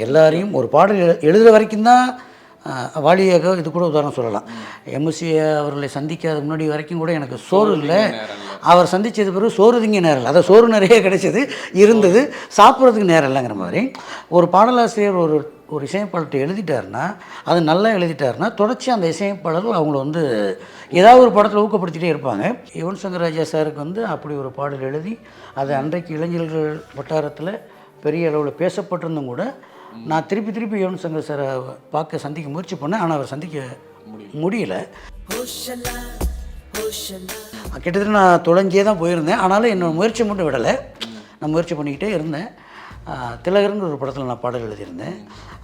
எல்லாரையும் ஒரு பாடல் எழுதுகிற வரைக்கும் தான் வாலியாக இது கூட உதாரணம் சொல்லலாம். எம்எஸ்சி அவர்களை சந்திக்காத முன்னாடி வரைக்கும் கூட எனக்கு சோறு இல்லை, அவர் சந்தித்தது பிறகு சோறு திங்க நேரம் இல்லை, அதாவது சோறு நிறைய கிடைச்சது இருந்தது, சாப்பிட்றதுக்கு நேரம் இல்லைங்கிற மாதிரி ஒரு பாடலாசிரியர் ஒரு இசையமைப்பாளர்கிட்ட எழுதிட்டாருன்னா, அது நல்லா எழுதிட்டாருன்னா தொடர்ச்சி அந்த இசையமைப்பாளர்கள் அவங்கள வந்து ஏதாவது ஒரு படத்தில் ஊக்கப்படுத்திகிட்டே இருப்பாங்க. யுவன் சங்கர் ராஜா சாருக்கு வந்து அப்படி ஒரு பாடல் எழுதி அது அன்றைக்கு இளைஞர்கள் வட்டாரத்தில் பெரிய அளவில் பேசப்பட்டிருந்தும் கூட நான் திருப்பி யுவன் சங்கர் சாரை சந்திக்க முயற்சி பண்ணேன். ஆனால் அவர் சந்திக்க முடியல. கிட்டத்தட்ட நான் தொலைஞ்சே தான் போயிருந்தேன். ஆனாலும் என்னோடய முயற்சி மட்டும் விடலை. நான் முயற்சி பண்ணிக்கிட்டே இருந்தேன். திலகர்னு ஒரு படத்தில் நான் பாடல் எழுதியிருந்தேன்.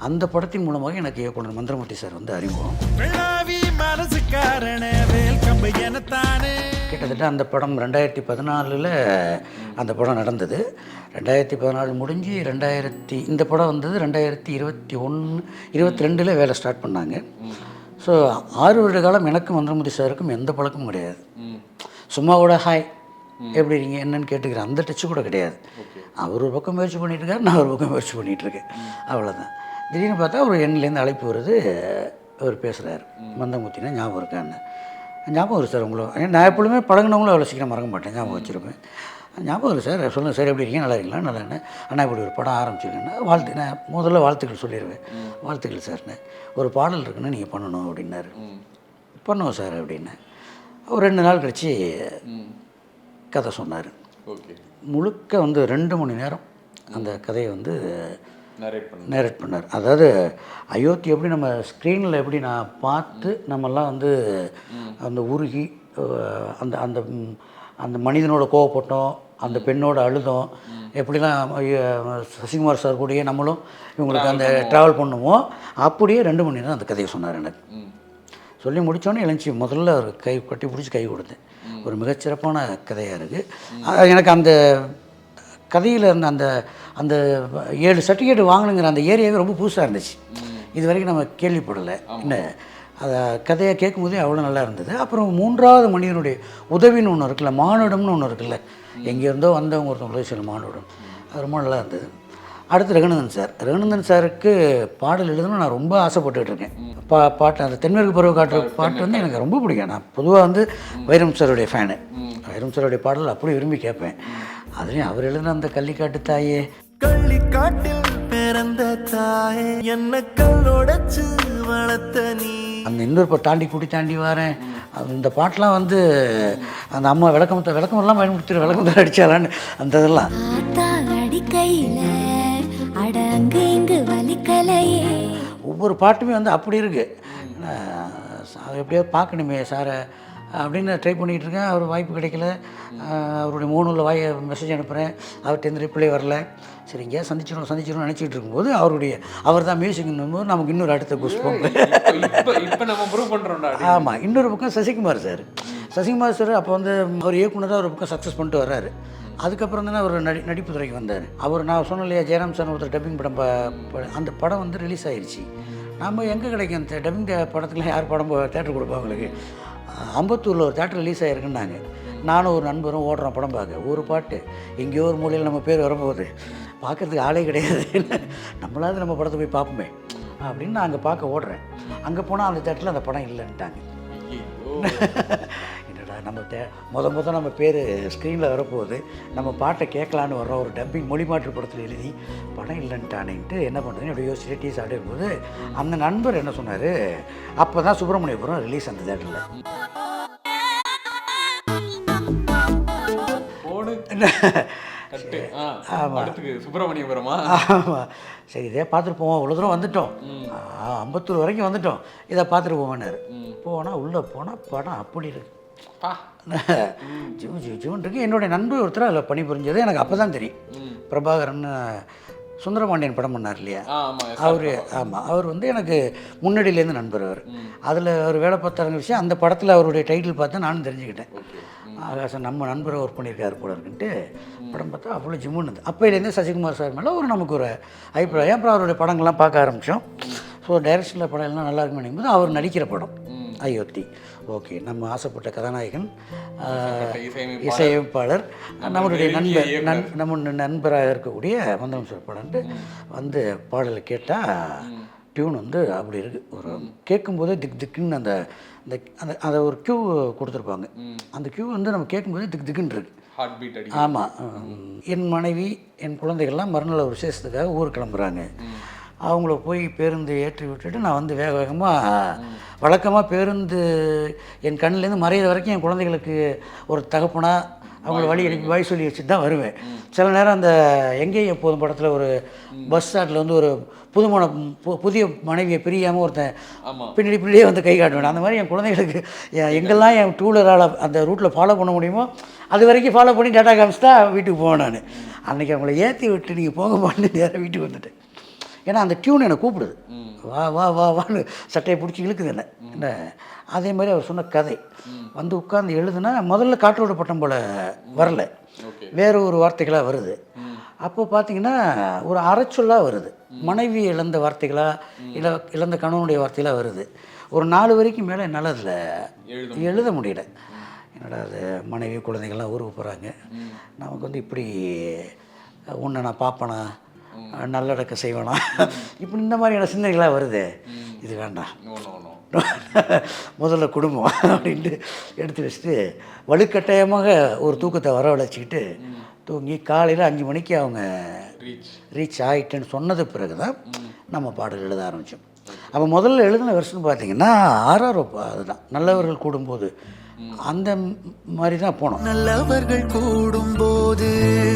அந்த படத்தின் மூலமாக எனக்கு இயக்குனர் மந்திரமூர்த்தி சார் வந்து அறிமுகம். கிட்டத்தட்ட அந்த படம் 2014 அந்த படம் நடந்தது. 2014 முடிஞ்சு இந்த படம் வந்தது 2022 வேலை ஸ்டார்ட் பண்ணாங்க. ஸோ 6 வருட காலம் எனக்கும் மந்திரமூர்த்தி சாருக்கும் எந்த பழக்கமும் கிடையாது. சும்மா கூட ஹாய் எப்படி இருக்கீங்க என்னன்னு கேட்டுக்கிறேன், அந்த டச்சு கூட கிடையாது. அவர் ஒரு பக்கம் முயற்சி பண்ணிகிட்ருக்காரு, நான் ஒரு பக்கம் முயற்சி பண்ணிகிட்ருக்கேன், அவ்வளோதான். திடீர்னு பார்த்தா ஒரு எண்ணிலேருந்து அழைப்பு வருது, அவர் பேசுகிறார், மந்திரமூர்த்தினா ஞாபகம் இருக்கான்னு. ஞாபகம் இருக்குது சார் உங்களை, நான் எப்பொழுதுமே பழகினவங்களும் அவ்வளோ சீக்கிரம் மறக்க மாட்டேன், ஞாபகம் வச்சுருப்பேன். ஞாபகம் இருக்குது சார், சொல்லுங்கள் சார் எப்படி இருக்கீங்க, நல்லா இருக்கீங்களா, நல்லா என்ன அண்ணா இப்படி ஒரு படம் ஆரம்பிச்சிருக்கேன்னா நான் முதல்ல வாழ்த்துக்கள் சொல்லிடுவேன். வாழ்த்துக்கள் சார்ண்ணே, ஒரு பாடல் இருக்குன்னு நீங்கள் பண்ணணும் அப்படின்னாரு. பண்ணுவோம் சார் அப்படின்னேன். ஒரு 2 நாள் கழித்து கதை சொன்னார். முழுக்க வந்து 2 மணி நேரம் அந்த கதையை வந்து நேரேட் பண்ணார். அதாவது அயோத்தி எப்படி நம்ம ஸ்க்ரீனில் எப்படி நான் பார்த்து நம்மெல்லாம் வந்து அந்த உருகி அந்த அந்த அந்த மனிதனோட கோவப்பட்டோம், அந்த பெண்ணோட அழுதோம், எப்படிலாம் சசிகுமார் சார் கூடயே நம்மளும் இவங்களுக்கு அந்த ட்ராவல் பண்ணுவோம், அப்படியே 2 மணி நேரம் அந்த கதையை சொன்னார் எனக்கு. சொல்லி முடித்தோன்னே எழுந்துச்சி முதல்ல ஒரு கை கட்டி பிடிச்சி கை கொடுத்தேன். ஒரு மிகச்சிறப்பான கதையாக இருக்குது. எனக்கு அந்த கதையில் இருந்த அந்த அந்த 7 சர்டிஃபிகேட் வாங்கணுங்கிற அந்த ஏரியாவே ரொம்ப புதுசாக இருந்துச்சு. இது வரைக்கும் நம்ம கேள்விப்படலை. என்ன அதை கதையை கேட்கும்போதே அவ்வளோ நல்லா இருந்தது. அப்புறம் 3வது மனிதனுடைய உதவின்னு ஒன்று இருக்குல்ல, மானுடம்னு ஒன்று இருக்குல்ல, எங்கேருந்தோ வந்தவங்க ஒருத்தவங்க உதவி செய்யணும் மானுடம், அது ரொம்ப நல்லா இருந்தது. அடுத்து ரகுநந்தன் சாருக்கு பாடல் எழுதணும்னு நான் ரொம்ப ஆசைப்பட்டுருக்கேன். பாட்டு அந்த தென்மேற்கு பருவ காற்று பாட்டு வந்து எனக்கு ரொம்ப பிடிக்கும். நான் பொதுவாக வந்து வைரம் சாருடைய ஃபேனு. வைரம் சாருடைய பாடல் அப்படி விரும்பி கேட்பேன். அதுலேயும் அவர் எழுதின அந்த கள்ளிக்காட்டு தாயே, கள்ளிக்காட்டில் பிறந்த தாயே என்ன கல்லோடச்சு வளர்த்த நீ, அந்த இன்னொரு தாண்டி தாண்டி வரேன், இந்த பாட்டெலாம் வந்து அந்த அம்மா விளக்கமெல்லாம் பயன்படுத்தி விளக்கம் அடித்தாலான்னு அந்த இதெல்லாம் ஒவ்வொரு பாட்டுமே வந்து அப்படி இருக்குது. எப்படியாவது பார்க்கணுமே சாரை அப்படின்னு ட்ரை பண்ணிகிட்டு இருக்கேன். அவர் வாய்ப்பு கிடைக்கல. அவருடைய மூணுல மெசேஜ் அனுப்புகிறேன், அவர்கிட்ட எந்த ரிப்ளை வரல. சரி இங்கேயா சந்திச்சிடும் நினச்சிக்கிட்டு இருக்கும்போது அவர் தான் மியூசிக்னும் போது நமக்கு இன்னொரு அடுத்த புஷ்பம். ஆமாம், இன்னொரு பக்கம் சசிகுமார் சார் அப்போ வந்து அவர் இயக்குனராக ஒரு பக்கம் சக்ஸஸ் பண்ணிட்டு வர்றாரு. அதுக்கப்புறம் தானே அவர் நடிப்பு துறைக்கு வந்தார். அவர் நான் சொன்ன இல்லையா ஜெயராம் சார் ஒருத்தர் டப்பிங் படம் அந்த படம் வந்து ரிலீஸ் ஆகிடுச்சு. நம்ம எங்கே கிடைக்கும் அந்த டப்பிங் படத்துக்குலாம் யார் படம் தேட்டர் கொடுப்போம் அவங்களுக்கு. அம்பத்தூரில் ஒரு தேட்டர் ரிலீஸ் ஆகிருக்குன்னாங்க. நானும் ஒரு நண்பரும் ஓடுறோம் படம் பார்க்க. ஒரு பாட்டு எங்கேயோ ஒரு மூலையில் நம்ம பேர் வரும்போது பார்க்குறதுக்கு ஆளே கிடையாது, நம்மளாவது நம்ம படத்தை போய் பார்ப்போமே அப்படின்னு நான் அங்கே பார்க்க ஓடுறேன். அங்கே போனால் அந்த தேட்டரில் அந்த படம் இல்லைன்ட்டாங்க. என்னடா நம்ம நம்ம பேர் ஸ்க்ரீனில் வரப்போகுது, நம்ம பாட்டை கேட்கலான்னு வர்றோம், ஒரு டப்பிங் மொழி மாற்று படத்தில் எழுதி படம் இல்லைன்ட்டானேன்ட்டு என்ன பண்ணுறதுன்னு அப்படி யோசிச்சுட்டு டீ சாப்பிட்டு இருக்கும்போது அந்த நண்பர் என்ன சொன்னார், அப்போ தான் சுப்பிரமணியபுரம் ரிலீஸ் அந்த தேட்டரில். சுப்பிரமணியபுரமா? ஆமாம், சரி இதே பார்த்துட்டு போவோம், இவ்வளோ தூரம் வந்துட்டோம், அம்பத்தூர் வரைக்கும் வந்துட்டோம், இதை பார்த்துட்டு போவேன்னாரு. போனால் உள்ளே போனால் படம் அப்படி இருக்கு, ஜிவன் இருக்கு. என்னுடைய நண்பர் ஒருத்தர் அதில் பணிபுரிஞ்சது எனக்கு அப்போ தான் தெரியும். பிரபாகரன் சுந்தரபாண்டியன் படம் பண்ணார் இல்லையா, அவர் வந்து எனக்கு முன்னாடியிலேருந்து நண்பர். அதில் அவர் வேலை பார்த்தாருங்க விஷயம் அந்த படத்தில் அவருடைய டைட்டில் பார்த்து நானும் தெரிஞ்சுக்கிட்டேன். சார் நம்ம நண்பரை ஒர்க் பண்ணியிருக்காரு போல இருக்குன்ட்டு படம் பார்த்தா அவ்வளோ ஜிம்முன்னு இருந்தது. அப்போலேருந்தே சசிகுமார் சார் மேலே நமக்கு ஒரு அபிப்பிராயம். அப்புறம் அவருடைய படங்கள்லாம் பார்க்க ஆரம்பித்தோம். ஸோ டைரக்ஷனில் படம் எல்லாம் நல்லா இருக்குன்னு நினைக்கும்போது அவர் நடிக்கிற படம் அயோத்தி. ஓகே, நம்ம ஆசைப்பட்ட கதாநாயகன் இசையமைப்பாளர் நம்மளுடைய நண்பராக இருக்கக்கூடிய மந்திரம் சார் படம்ட்டு வந்து பாடலை கேட்டால் டியூன் வந்து அப்படி இருக்குது. ஒரு கேட்கும்போதே திக்குன்னு அந்த அந்த அதை ஒரு க்யூ கொடுத்துருப்பாங்க. அந்த க்யூ வந்து நம்ம கேட்கும்போதே திக்குன்னு இருக்குது. ஆமாம், என் மனைவி என் குழந்தைகள்லாம் மறுநாள் ஒரு விசேஷத்துக்காக ஊர் கிளம்புறாங்க. அவங்கள போய் பேருந்து ஏற்றி விட்டுட்டு நான் வந்து வேகமாக வழக்கமாக பேருந்து என் கண்ணிலேருந்து மறையிற வரைக்கும் என் குழந்தைகளுக்கு ஒரு தகப்பனாக அவங்கள வழி அனுப்பி வாய் சொல்லி வச்சுட்டு தான் வருவேன். சில நேரம் அந்த எங்கேயும் எப்போதும் படத்தில் ஒரு பஸ் ஸ்டாண்டில் வந்து ஒரு புதிய மனைவியை பிரியாமல் ஒருத்தன் பின்னாடியே வந்து கை காட்டுவேன். அந்த மாதிரி என் குழந்தைகளுக்கு எங்கெல்லாம் என் டூ வீலரால் அந்த ரூட்டில் ஃபாலோ பண்ண முடியுமோ அது வரைக்கும் ஃபாலோ பண்ணி டேட்டா காமிச்சு தான் வீட்டுக்கு போவேன் நான். அன்றைக்கி அவங்கள ஏற்றி விட்டு நீங்கள் போக மாட்டேன்னு நேராக வீட்டுக்கு வந்துட்டேன். ஏன்னா அந்த டியூன் என்னை கூப்பிடுது, வா வா வா வான்னு சட்டையை பிடிச்சி இழுக்குது என்ன. அதே மாதிரி அவர் சொன்ன கதை வந்து உட்காந்து எழுதுனா முதல்ல காற்றோட பட்டம் போல் வரல, வேறு ஒரு வார்த்தைகளாக வருது. அப்போ பார்த்தீங்கன்னா ஒரு அரைச்சொல்லாக வருது, மனைவி இழந்த வார்த்தைகளாக இழந்த கணவனுடைய வார்த்தைகளாக வருது. ஒரு 4 வரைக்கும் மேலே என்னால் அதில் எழுத முடியல. என்னடா அது மனைவி குழந்தைகள்லாம் ஊருக்கு போகிறாங்க, நமக்கு வந்து இப்படி உன்னை நான் பார்ப்பேனா, நல்லடக்க செய்வேனா, இப்படி இந்த மாதிரியான சிந்தனைகளாக வருது. இது வேண்டாம், முதல்ல குடும்பம் அப்படின்ட்டு எடுத்து வச்சுட்டு வலுக்கட்டாயமாக ஒரு தூக்கத்தை வரவழைச்சிக்கிட்டு தூங்கி காலையில் 5 மணிக்கு அவங்க ரீச் ஆகிட்டேன்னு சொன்னது பிறகு தான் நம்ம பாடல் எழுத ஆரம்பித்தோம். அப்போ முதல்ல எழுதின வெர்ஷன் பார்த்திங்கன்னா ஆர்ஆர்ஓ அதுதான், நல்லவர்கள் கூடும்போது அந்த மாதிரி தான் போனோம். நல்லவர்கள் கூடும்போது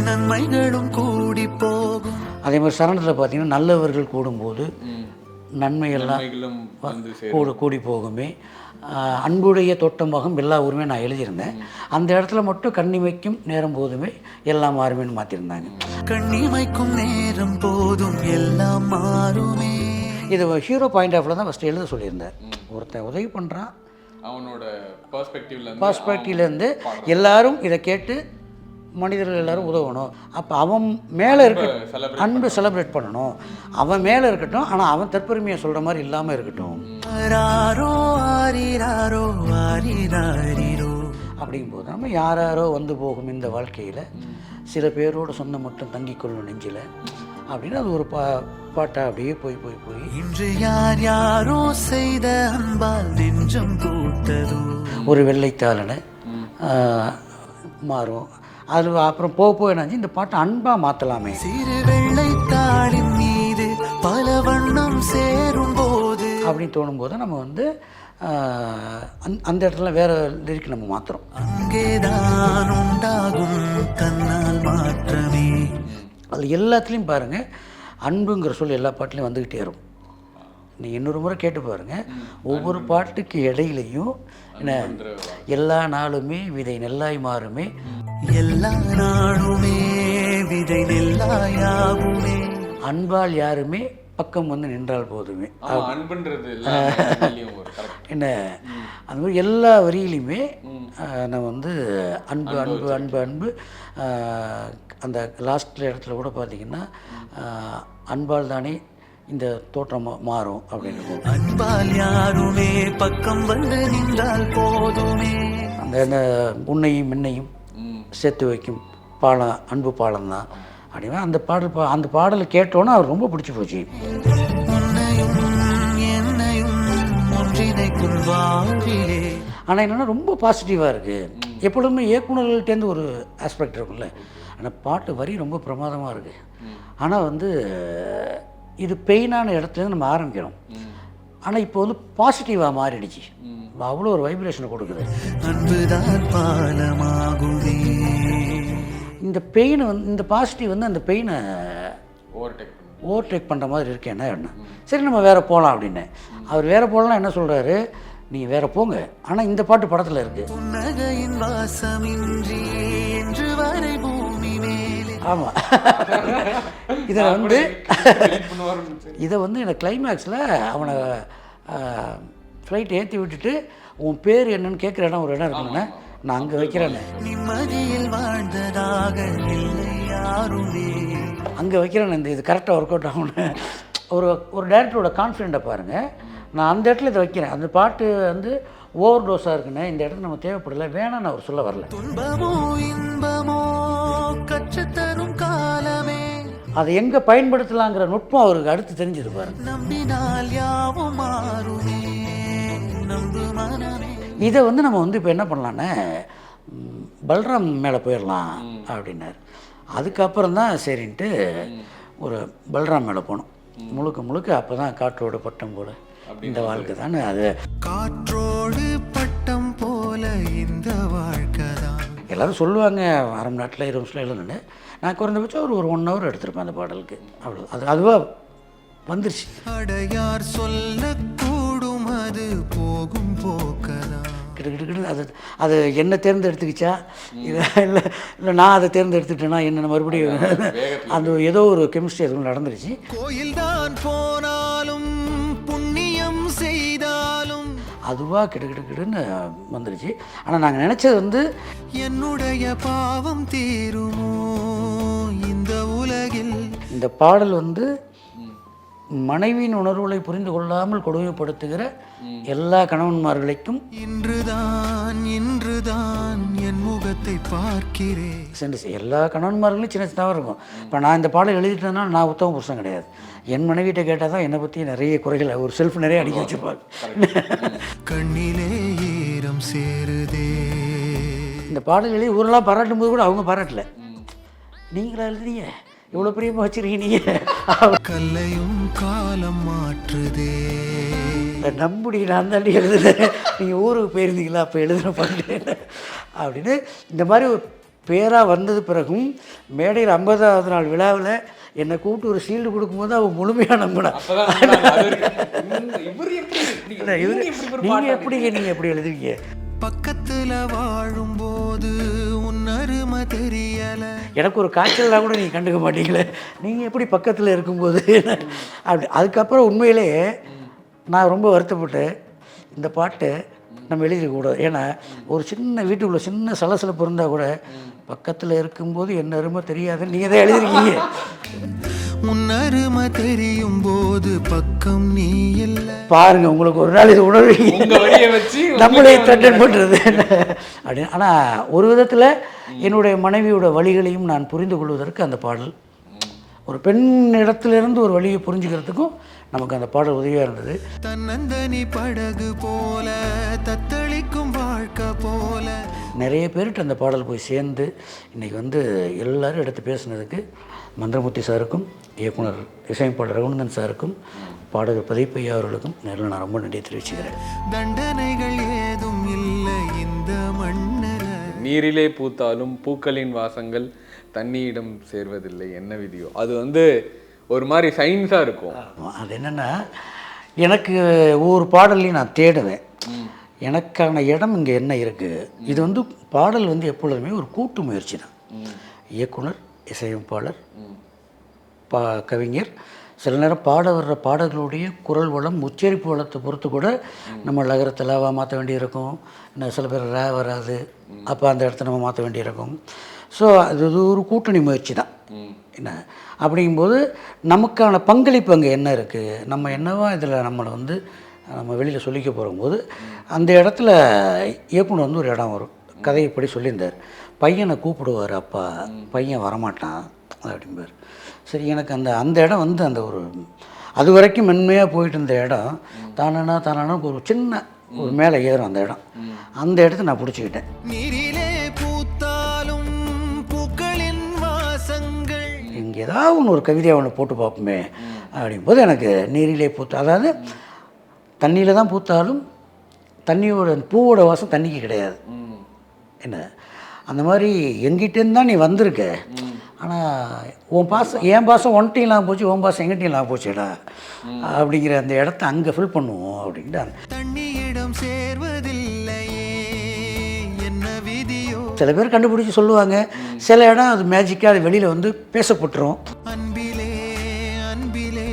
நன்மைகளும் கூடி போகும். அதே மாதிரி சரணத்தில் பார்த்தீங்கன்னா நல்லவர்கள் கூடும்போது நன்மைகள்லாம் கூடி போகுமே, அன்புடைய தோட்டமாகும் எல்லா ஊருமே நான் எழுதியிருந்தேன். அந்த இடத்துல மட்டும் கண்ணிமைக்கும் நேரம் போதுமே எல்லாம் மாறுமேன்னு மாற்றிருந்தாங்க. கண்ணிமைக்கும் நேரம் போதும் எல்லாம் மாறுமே. இது ஹீரோ பாயிண்ட் ஆஃப்ல தான் ஃபஸ்ட்டு எழுத சொல்லியிருந்தேன். ஒருத்தன் உதவி பண்ணுறான், அவனோட பர்ஸ்பெக்டிவ்லேருந்து எல்லாரும் இதை கேட்டு மனிதர்கள் எல்லாரும் உதவணும். அப்போ அவன் மேலே இருக்க அன்பு செலிப்ரேட் பண்ணணும், அவன் மேலே இருக்கட்டும், ஆனால் அவன் தற்பெருமையை சொல்கிற மாதிரி இல்லாமல் இருக்கட்டும். அப்படிங்கும்போது நம்ம யாரோ வந்து போகும் இந்த வாழ்க்கையில் சில பேரோட சொன்ன மட்டும் தங்கிக்கொள்ளும் நெஞ்சில் அப்படின்னு அது ஒரு பாட்டா அப்படியே போய் போய் போய் இன்று யார் யாரோ செய்த அன்பால் நெஞ்சம் கூட்டதோ ஒரு வெள்ளைத்தாளனை மாறும். அது அப்புறம் போக என்னாச்சு, இந்த பாட்டை அன்பாக மாற்றலாமே. சிறு வெள்ளைத்தாளின் மீது பல வண்ணம் சேரும் போது அப்படின்னு தோணும்போது நம்ம வந்து அந்த இடத்துல வேற லிரிக் நம்ம மாற்றுறோம். அங்கேதான் உண்டாகும் கண்ணால் மாற்றமே. அது எல்லாத்துலேயும் பாருங்கள் அன்புங்கிற சொல் எல்லா பாட்டுலேயும் வந்துக்கிட்டே இருக்கும். நீ இன்னொரு முறை கேட்டு பாருங்கள், ஒவ்வொரு பாட்டுக்கு இடையிலையும் என்ன எல்லா நாளுமே விதை நெல்லாய் மாறுமே, எல்லா நாளுமே விதை நெல்லாயாகுமே, அன்பால் யாருமே பக்கம் வந்து நின்றால் போதுமே. என்ன அந்த மாதிரி எல்லா வரியிலையுமே நம்ம வந்து அன்பு அன்பு அன்பு அன்பு. அந்த லாஸ்ட் இடத்துல கூட பார்த்திங்கன்னா அன்பால் தானே இந்த தோற்றம் மாறும் அப்படின்னு. அன்பால் யாருமே பக்கம் வந்து நின்றால் போதுமே. அந்த உன்னையும் மின்னையும் சேர்த்து வைக்கும் பாலம் அன்பு பாலம் தான் அப்படின்னா அந்த பாடல் அந்த பாடலை கேட்டோன்னா அவர் ரொம்ப பிடிச்சி போச்சு. ஆனால் என்னென்னா ரொம்ப பாசிட்டிவாக இருக்குது. எப்பொழுதுமே இயக்குநர்கள்ட்டேருந்து ஒரு ஆஸ்பெக்ட் இருக்கும்ல, ஆனால் பாட்டு வரி ரொம்ப பிரமாதமாக இருக்குது. ஆனால் வந்து இது பெயினான இடத்துலேருந்து நம்ம ஆரம்பிக்கிறோம், ஆனால் இப்போ வந்து பாசிட்டிவாக மாறிடுச்சு. அவ்வளோ ஒரு வைப்ரேஷனை கொடுக்குது. இந்த பெயின் வந்து இந்த பாசிட்டிவ் வந்து அந்த பெயினை ஓவர்டேக் பண்ணுற மாதிரி இருக்கு. என்ன சரி நம்ம வேறு போகலாம் அப்படின்னு அவர் வேறு போகலாம் என்ன சொல்கிறாரு, நீ வேறு போங்க, ஆனால் இந்த பாட்டு படத்தில் இருக்குது. ஆமாம், இதில் வந்து இதை வந்து எனக்கு கிளைமேக்ஸில் அவனை ஃப்ளைட் ஏற்றி விட்டுட்டு உன் பேர் என்னன்னு கேட்குற இடம் ஒரு இடம் இருக்குன்னு நான் அங்கே வைக்கிறேன்னு அங்கே வைக்கிறேன்னு. இந்த இது கரெக்டாக ஒர்க் அவுட் ஆகும்னு ஒரு டேரக்டரோட கான்ஃபிடென்ட்டை பாருங்கள். நான் அந்த இடத்துல இதை வைக்கிறேன். அந்த பாட்டு வந்து ஓவர் டோஸாக இருக்குன்னு இந்த இடத்துல நம்ம தேவைப்படலை வேணான்னு அவர் சொல்ல வரல. அதை எங்கே பயன்படுத்தலாங்கிற நுட்பம் அவருக்கு அடுத்து தெரிஞ்சிருப்பாரு. இதை வந்து நம்ம வந்து இப்போ என்ன பண்ணலான்னு பல்ராம் மேலே போயிடலாம் அப்படின்னாரு. அதுக்கப்புறம் தான் சரின்ட்டு ஒரு பல்ராம் மேலே போனோம். முழுக்க முழுக்க அப்போ தான் காற்றோடு பட்டம் போல இந்த வாழ்க்கை தானே அது. காற்றோடு பட்டம் போல இந்த வாழ்க்கை தான். எல்லோரும் சொல்லுவாங்க அரை மணி நேரத்தில் 20 நிமிஷம் எழுதுன்னு. நான் குறைந்தபட்சம் ஒரு 1 hour எடுத்திருப்பேன் அந்த பாடலுக்கு. அவ்வளோ அதுவாக வந்துருச்சு. அடையார் சொல்லக்கூடும் அது போகும் போக்கதான். கிட்டு அது அது என்ன தேர்ந்தெடுத்துக்கிச்சா இல்லை இல்லை இல்லை நான் அதை தேர்ந்தெடுத்துட்டேன்னா என்ன மறுபடியும் அந்த ஏதோ ஒரு கெமிஸ்ட்ரி எதுவும் நடந்துருச்சு. கோயில் தான் போனாலும் புண்ணியம் செய்தாலும் அதுவாக கிடுன்னு வந்துருச்சு. ஆனால் நாங்கள் நினச்சது வந்து என்னுடைய பாவம் தீருமோ இந்த உலகில். இந்த பாடல் வந்து மனைவியின் உணர்வுகளை புரிந்து கொள்ளாமல் கொடுமைப்படுத்துகிற எல்லா கணவன்மார்களுக்கும் இன்றுதான் என் முகத்தை பார்க்கிறேன் சென்று எல்லா கணவன்மார்களும் சின்ன சின்னதாக இருக்கும். இப்போ நான் இந்த பாடல் எழுதிட்டேன்னா நான் உத்தம புருஷன் கிடையாது. என் மனைவிட்ட கேட்டால் தான் என்னை பற்றி நிறைய குறைகள் ஒரு செல்ஃப் நிறைய அடிக்க வச்சுப்பாங்க. கண்ணிலே ஈரம் சேருதே. இந்த பாடல் எழுதி ஊரெல்லாம் பாராட்டும் போது கூட அவங்க பாராட்டல, நீங்களா எழுதுறீங்க இவ்வளோ பிரியமாக வச்சுருக்கீங்க நீங்கள். கல்லையும் காலம் மாற்றுதே. நம்புடி நான் தாண்டி எழுதுனேன், நீங்கள் ஊருக்கு போயிருந்தீங்களா அப்போ எழுதுன பாட்டு அப்படின்னு. இந்த மாதிரி ஒரு பேராக வந்தது பிறகும் மேடையில் 50வது நாள் விழாவில் என்னை கூப்பிட்டு ஒரு ஷீல்டு கொடுக்கும்போது அவன் முழுமையாக நம்பினான். நீங்கள் எப்படி எழுதுவீங்க? பக்கத்துல வாழும்போது உன் அருமை தெரியல. எனக்கு ஒரு காய்ச்சல்னா கூட நீங்கள் கண்டுக்க மாட்டீங்களே, நீங்கள் எப்படி பக்கத்தில் இருக்கும்போது அப்படி. அதுக்கப்புறம் உண்மையிலே நான் ரொம்ப வருத்தப்பட்டேன், இந்த பாட்டை நம்ம எழுதிக்கூடாது. ஏன்னா ஒரு சின்ன வீட்டுக்குள்ள சின்ன சலசலப்பு இருந்தால் கூட பக்கத்தில் இருக்கும்போது என்ன அருமை தெரியாதுன்னு நீங்கள் தான் எழுதிருக்கீங்க. உன் அருமை தெரியும் போது பக்கம் நீ இல்லை. பாருங்க, உங்களுக்கு ஒரு நாள் இது உணர்வீங்க நம்மளே த்ரெட்டன் பண்ணுறது அப்படின்னு. ஆனால் ஒரு விதத்தில் என்னுடைய மனைவியோட வழிகளையும் நான் புரிந்து கொள்வதற்கு அந்த பாடல், ஒரு பெண் இடத்துலேருந்து ஒரு வழியை புரிஞ்சுக்கிறதுக்கும் நமக்கு அந்த பாடல் உதவியாக இருந்தது. தன்னந்தனி படகு போல தத்தளிக்கும் வாழ்க்கை போல நிறைய பேர்கிட்ட அந்த பாடல் போய் சேர்ந்து இன்றைக்கி வந்து எல்லோரும் எடுத்து பேசுனதுக்கு மந்திரமூர்த்தி சாருக்கும், இயக்குனர் இசையமைப்பாளர் ரகுநந்தன் சாருக்கும், பாடகர் பதிப்பையா அவர்களுக்கும் நேரில் நான் ரொம்ப நன்றி தெரிவிச்சுக்கிறேன். தண்டனைகள் ஏதும் இல்லை இந்த மண்ணில். நீரிலே பூத்தாலும் பூக்களின் வாசங்கள் தண்ணியிடம் சேர்வதில்லை, என்ன விதியோ. அது வந்து ஒரு மாதிரி சயின்ஸாக இருக்கும். அது என்னென்னா, எனக்கு ஒவ்வொரு பாடல்லையும் நான் தேடுவேன் எனக்கான இடம் இங்கே என்ன இருக்குது. இது வந்து பாடல் வந்து எப்பொழுதுமே ஒரு கூட்டு முயற்சி தான். இயக்குனர், இசையமைப்பாளர், கவிஞர், சில நேரம் பாட வர்ற பாடல்களுடைய குரல் வளம், உச்சரிப்பு வளத்தை பொறுத்து கூட நம்ம லகரத்தை லாவாக மாற்ற வேண்டியிருக்கும். இன்னும் சில பேர் ரே வராது, அப்போ அந்த இடத்த நம்ம மாற்ற வேண்டியிருக்கும். ஸோ அது ஒரு கூட்டணி முயற்சி தான். என்ன அப்படிங்கும்போது நமக்கான பங்களிப்பு அங்கே என்ன இருக்குது, நம்ம என்னவா இதில் நம்மளை வந்து நம்ம வெளியில் சொல்லிக்க போகும்போது அந்த இடத்துல இயக்குனர் வந்து ஒரு இடம் வரும். கதையைப்படி சொல்லியிருந்தார், பையனை கூப்பிடுவார் அப்பா, பையன் வரமாட்டான் அப்படிம்பார். சரி, எனக்கு அந்த இடம் வந்து அந்த ஒரு அது வரைக்கும் மென்மையாக போயிட்டு இருந்த இடம் தானானா ஒரு சின்ன ஒரு மேலே ஏறும் அந்த இடம். அந்த இடத்த நான் பிடிச்சிக்கிட்டேன். நீரிலே பூத்தாலும் பூக்களின் வாசங்கள். இங்கே ஏதாவது ஒன்று ஒரு கவிதையை ஒன்று போட்டு பார்ப்போமே அப்படிங்கும்போது எனக்கு நீரிலே பூத்தா, அதாவது தண்ணியில் தான் பூத்தாலும் தண்ணியோட பூவோட வாசம் தண்ணிக்கு கிடையாது. என்ன அந்த மாதிரி எங்கிட்டேருந்து தான் நீ வந்திருக்க, ஆனால் உன் பாசம் என் பாசம் ஒன்ட்டையும் போச்சு, உன் பாசம் எங்கிட்டையும் போச்சுடா அப்படிங்கிற அந்த இடத்த அங்கே ஃபில் பண்ணுவோம் அப்படின்ட்டு. தண்ணியிடம் சேர்வதில்லையே என்ன விதியோ. சில பேர் கண்டுபிடிச்சி சொல்லுவாங்க, சில இடம் அது மேஜிக்காக அது வெளியில் வந்து பேசப்பட்டுரும். அன்பிலே அன்பிலே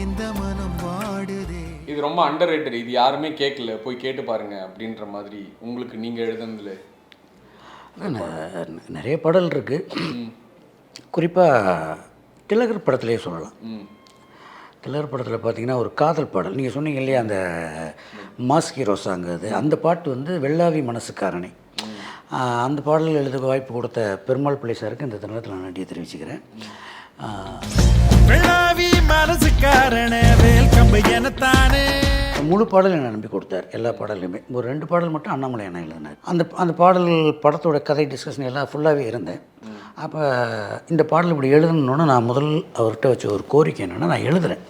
இந்த மனம் வாடுதே. இது ரொம்ப அண்டர் ரேட்டட், இது யாருமே கேட்கல, போய் கேட்டு பாருங்க அப்படின்ற மாதிரி. உங்களுக்கு நீங்கள் எழுதுனதுல நிறைய பாடல் இருக்குது. குறிப்பாக திலகர் படத்துலேயே சொல்லலாம். திலகர் படத்தில் பார்த்தீங்கன்னா ஒரு காதல் பாடல், நீங்கள் சொன்னீங்க இல்லையா அந்த மாஸ் ஹீரோ சாங், அது அந்த பாட்டு வந்து வெள்ளாவி மனசுக்காரணை. அந்த பாடல் எழுத வாய்ப்பு கொடுத்த பெருமாள் பிள்ளை சாருக்கு இந்த தருணத்தில் நான் நன்றியை தெரிவிச்சுக்கிறேன். முழு பாடல் என்னை நம்பி கொடுத்தார், எல்லா பாடல்லையுமே. ஒரு 2 பாடல் மட்டும் அண்ணாமலை அண்ணா எழுதினார். அந்த பாடல் படத்தோட கதை டிஸ்கஷன் எல்லாம் ஃபுல்லாகவே இருந்தேன். அப்போ இந்த பாடல் இப்படி எழுதணுன்னு நான் முதல் அவர்கிட்ட வச்ச ஒரு கோரிக்கை என்னென்னா, நான் எழுதுகிறேன்.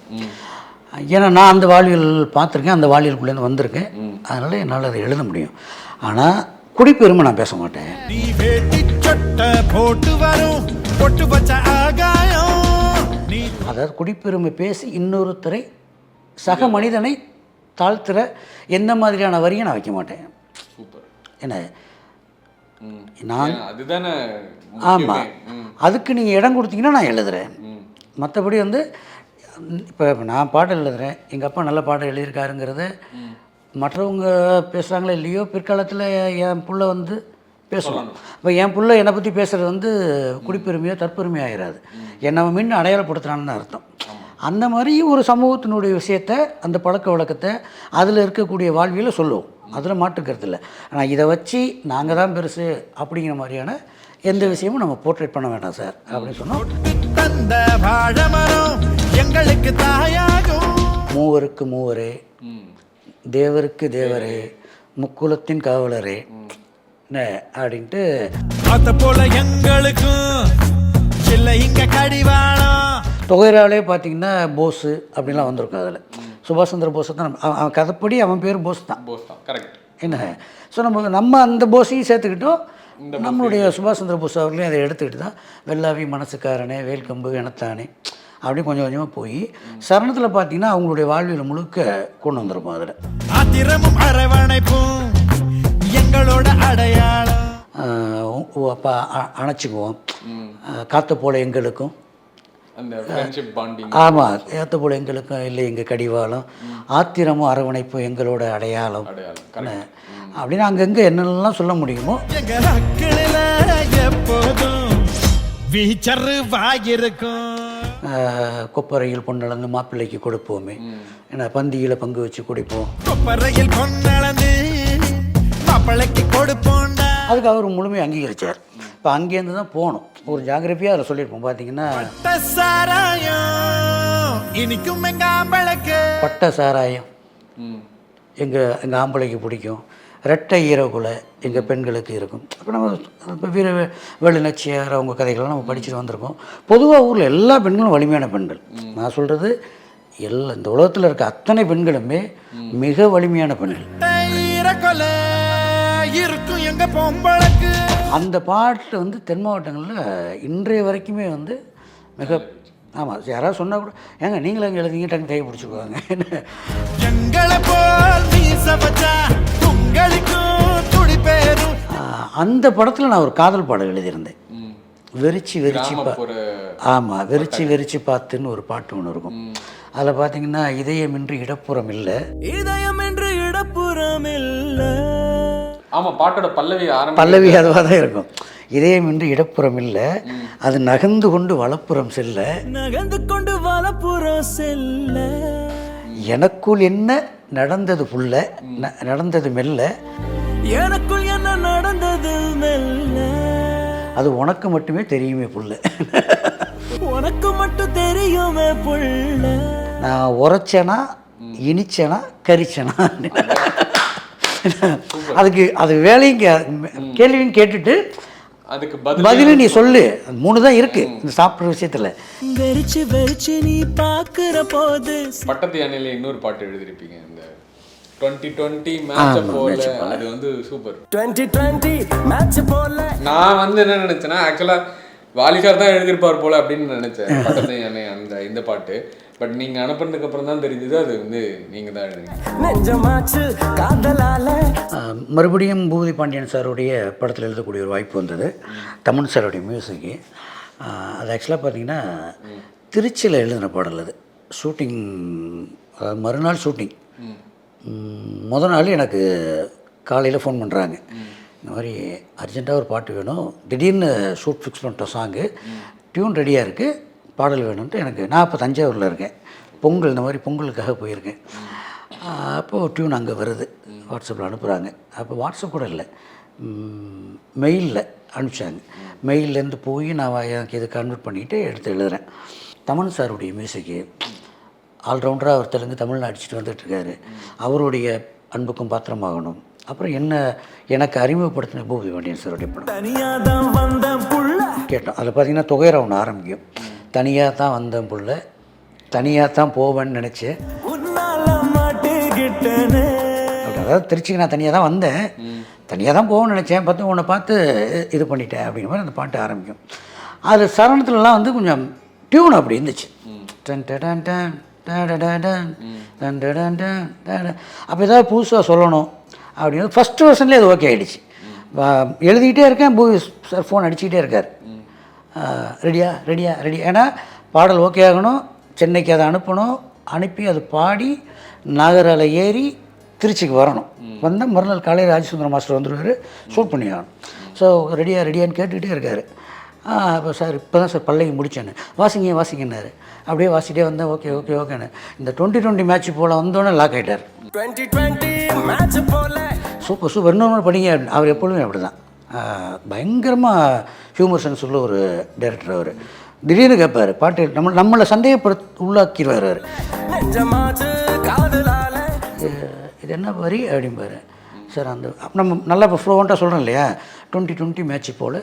ஏன்னா நான் அந்த வாழ்வியல் பார்த்துருக்கேன், அந்த வாழ்வியலுக்குள்ளேருந்து வந்திருக்கேன், அதனால் என்னால் அதை எழுத முடியும். ஆனால் குடிப்பெருமை நான் பேச மாட்டேன். அதாவது குடிப்பெருமை பேசி இன்னொருத்தரை, சக மனிதனை தாழ்த்துற எந்த மாதிரியான வரியை நான் வைக்க மாட்டேன். சூப்பர். என்ன நான் அதுதானே. ஆமாம், அதுக்கு நீங்கள் இடம் கொடுத்தீங்கன்னா நான் எழுதுகிறேன். மற்றபடி வந்து இப்போ நான் பாடல் எழுதுகிறேன், எங்கள் அப்பா நல்ல பாடல் எழுதியிருக்காருங்கிறத மற்றவங்க பேசுகிறாங்களோ இல்லையோ, பிற்காலத்தில் என் புள்ள வந்து பேசலாம். இப்போ என் புள்ள என்னை பற்றி பேசுகிறது வந்து குடிப்பெருமையோ தற்பெருமையோ ஆகிடாது, என்னை முன்ன அடையாளப்படுத்துகிறான்னு அர்த்தம். அந்த மாதிரி ஒரு சமூகத்தினுடைய விஷயத்தை, அந்த பழக்க வழக்கத்தை, அதில் இருக்கக்கூடிய வாழ்வியலை சொல்லுவோம், அதில் மாற்றுக்கிறது இல்லை. ஆனால் இதை வச்சு நாங்கள் தான் பெருசு அப்படிங்கிற மாதிரியான எந்த விஷயமும் நம்ம போர்ட்ரேட் பண்ண வேண்டாம் சார் அப்படின்னு சொன்னோம். எங்களுக்கு தாயாகும் மூவருக்கு மூவரே, தேவருக்கு தேவரே, முக்குலத்தின் காவலரே அப்படின்ட்டு போல எங்களுக்கும் இங்க கடிவாளம். தொகைராலே பார்த்தீங்கன்னா போஸு அப்படின்லாம் வந்திருக்கும். அதில் சுபாஷ் சந்திர போஸை தான் அவன் கதைப்படி அவன் பேர் போஸ் தான். கரெக்ட். என்ன ஸோ நம்ம அந்த போஸையும் சேர்த்துக்கிட்டோம், நம்மளுடைய சுபாஷ் சந்திர போஸ் அவர்களையும் அதை எடுத்துக்கிட்டு தான் வெள்ளாவி மனசுக்காரனே வேல்கம்பு எனத்தானே அப்படி கொஞ்சம் கொஞ்சமாக போய் சரணத்தில் பார்த்தீங்கன்னா அவங்களுடைய வாழ்வியல் முழுக்க கொண்டு வந்திருப்போம். அதில் ஆத்திரமும் அரவணைப்பும் எங்களோட அடையாளம், அப்போ அணைச்சிக்குவோம், காத்த போல எங்களுக்கும், ஆமாம், ஏற்ற போல எங்களுக்கும் இல்லை எங்கள் கடிவாளம், ஆத்திரமும் அரவணைப்பும் எங்களோட அடையாளம் அப்படின்னு அங்கங்கே என்னென்னலாம் சொல்ல முடியுமோ. கொப்பரையில் பொன்னளந்து மாப்பிள்ளைக்கு கொடுப்போமே, ஏன்னா பந்தியில் பங்கு வச்சு குடிப்போம், கொப்பரையில் பொன்னளந்து மாப்பிள்ளைக்கு கொடுப்போம். அதுக்கு அவர் முழுமையாக அங்கீகரித்தார். இப்போ அங்கேருந்து தான் போகணும், ஒரு ஜாகிரபியாக அதில் சொல்லியிருப்போம். பார்த்தீங்கன்னா பட்ட சாராயம் எங்கள் ஆம்பளைக்கு பிடிக்கும், ரெட்டை ஈரக்குலை எங்கள் பெண்களுக்கு இருக்கும். அப்போ நம்ம இப்போ வீர வேலுநச்சியார் அவங்க கதைகள்லாம் நம்ம படிச்சுட்டு வந்திருக்கோம். பொதுவாக ஊரில் எல்லா பெண்களும் வலிமையான பெண்கள். நான் சொல்கிறது இந்த உலகத்தில் இருக்க அத்தனை பெண்களுமே மிக வலிமையான பெண்கள். இருக்கும் எங்க பொம்பளுக்கு அந்த பாட்டு வந்து தென் மாவட்டங்களில் இன்றைய வரைக்குமே வந்து மிக, ஆமாம், யாராவது சொன்னால் கூட ஏங்க நீங்களும் அங்கே எழுதிங்க டங்கு கையை பிடிச்சிக்குவாங்க. அந்த படத்தில் நான் ஒரு காதல் பாடல் எழுதியிருந்தேன், வெறிச்சி வெறிச்சி ஆமாம், வெறிச்சி வெறிச்சி பார்த்துன்னு ஒரு பாட்டு ஒன்று இருக்கும். அதில் பார்த்தீங்கன்னா இதயமின்றி இடப்புறம் இல்லை, இதயமின்றி இடப்புறம் இல்லை. ஆமாம், பாட்டோட பல்லவி அதுவாக தான் இருக்கும். இதயமின்றி இடப்புறம் இல்லை, அது நகர்ந்து கொண்டு வலப்புறம் செல்ல, நகர்ந்து கொண்டு வலப்புறம் செல்ல, எனக்குள் என்ன நடந்தது புள்ள, நடந்தது மெல்ல, எனக்குள் என்ன நடந்தது மெல்ல, அது உனக்கு மட்டுமே தெரியுமே புள்ள, உனக்கு மட்டும் தெரியுமே புள்ள, நான் உரைச்சனா இனிச்சனா கரிச்சனா. அதுக்கு அது வேலையும் கேள்வியும் கேட்டுட்டு அதுக்கு பதில் நீ சொல்லு. 3 தான் இருக்கு இந்த சாப்பிட்ற விஷயத்துல. வெறிச்சு வெறிச்சு நீ பாக்குற போது பட்டத்து யானையில இன்னொரு பாட்டு எழுதிருப்பீங்க, இந்த 2020 மேட்ச் போல. அது வந்து சூப்பர். 2020 மேட்ச் போல நான் வந்து என்ன நினைச்சேன்னா, ஆக்சுவலா வாலிகார் தான் எழுதியிருப்பார் போல அப்படின்னு நினைச்சேன் பட்டத்து யானை அந்த இந்த பாட்டு. பட் நீங்கள் அனுப்புனதுக்கு அப்புறம் தான் தெரிஞ்சது அது வந்து நீங்கள் தான் எழுதுங்க. மறுபடியும் பூபதி பாண்டியன் சாருடைய படத்தில் எழுதக்கூடிய ஒரு வாய்ப்பு வந்தது, தமன் சாருடைய மியூசிக்கு. அது ஆக்சுவலாக பார்த்தீங்கன்னா திருச்சியில் எழுதின பாடல். அது ஷூட்டிங், மறுநாள் ஷூட்டிங். முதல் நாள் எனக்கு காலையில் ஃபோன் பண்ணுறாங்க, இந்த மாதிரி அர்ஜென்ட்டாக ஒரு பாட்டு வேணும், திடீர்னு ஷூட் ஃபிக்ஸ் பண்ணிட்டோம், சாங்கு டியூன் ரெடியாக இருக்குது, பாடல் வேணும்ன்ட்டு. எனக்கு நான் இப்போ தஞ்சாவூரில் இருக்கேன், பொங்கல் இந்த மாதிரி பொங்கலுக்காக போயிருக்கேன். அப்போது டியூன் அங்கே வருது, வாட்ஸ்அப்பில் அனுப்புகிறாங்க. அப்போ வாட்ஸ்அப் கூட இல்லை, மெயிலில் அனுப்பிச்சாங்க. மெயிலேருந்து போய் நான் எனக்கு இதை கன்வெர்ட் பண்ணிவிட்டு எடுத்து எழுதுகிறேன். தமன் சாருடைய மியூசிக்கு ஆல்ரவுண்டராக அவர் தெலுங்கு தமிழில் அடிச்சுட்டு வந்துட்டுருக்காரு. அவருடைய அன்புக்கும் பாத்திரமாகணும். அப்புறம் எனக்கு அறிமுகப்படுத்தின பூபதி பாண்டியன் சாருடைய படம் கேட்டோம். அதில் பார்த்தீங்கன்னா தொகைரா ஒன்று ஆரம்பிக்கும், தனியாக தான் வந்தேன் புள்ள, தனியாக தான் போவேன்னு நினச்சேன். அதாவது திருச்சிக்கு நான் தனியாக தான் வந்தேன், தனியாக தான் போவேன்னு நினச்சேன், பார்த்து உன்னை பார்த்து இது பண்ணிட்டேன் அப்படிங்கிற மாதிரி அந்த பாட்டு ஆரம்பிக்கும். அது சரணத்துலலாம் வந்து கொஞ்சம் டியூன் அப்படி இருந்துச்சு. அப்போ ஏதாவது புதுசாக சொல்லணும் அப்படின்னு ஃபஸ்ட்டு வருஷன்லேயே அது ஓகே ஆகிடுச்சு. எழுதிக்கிட்டே இருக்கேன், பூவி சார் ஃபோன் அடிச்சுக்கிட்டே இருக்கார், ரெடியா ரெடியா ரெடி. ஏன்னா பாடல் ஓகே ஆகணும், சென்னைக்கு அதை அனுப்பணும், அனுப்பி அது பாடி நாகரால ஏறி திருச்சிக்கு வரணும். வந்தால் மறுநாள் காலையில் ராஜசுந்தரம் மாஸ்டர் வந்துடுவார், ஷூட் பண்ணி ஆகணும். ஸோ ரெடியா ரெடியான்னு கேட்டுக்கிட்டே இருக்கார். இப்போ சார் இப்போ தான் சார் பல்லவி முடித்தேன்னு, வாசிங்கன்னாரு. அப்படியே வாசிட்டே வந்தேன், ஓகே ஓகே ஓகேன்னு. இந்த 2020 மேட்ச் போல் வந்தோடனே லாக் ஆகிட்டார். சூப்பர் சூப்பர், இன்னொன்று படிங்க அப்படின்னு. அவர் எப்பொழுதுமே அப்படி தான், பயங்கரமாக ஹியூமர் சென்ஸ் உள்ள ஒரு டைரக்டர் அவர். திடீர்னு கேட்பார் பாட்டு, நம்மளை உள்ளாக்கிடுவார் அவர். இது என்ன வரி அப்படிம்பார் சார். அந்த நம்ம நல்லா இப்போ ஃப்ளோவண்ட்டாக சொல்கிறோம் இல்லையா, 2020 மேட்ச் போல்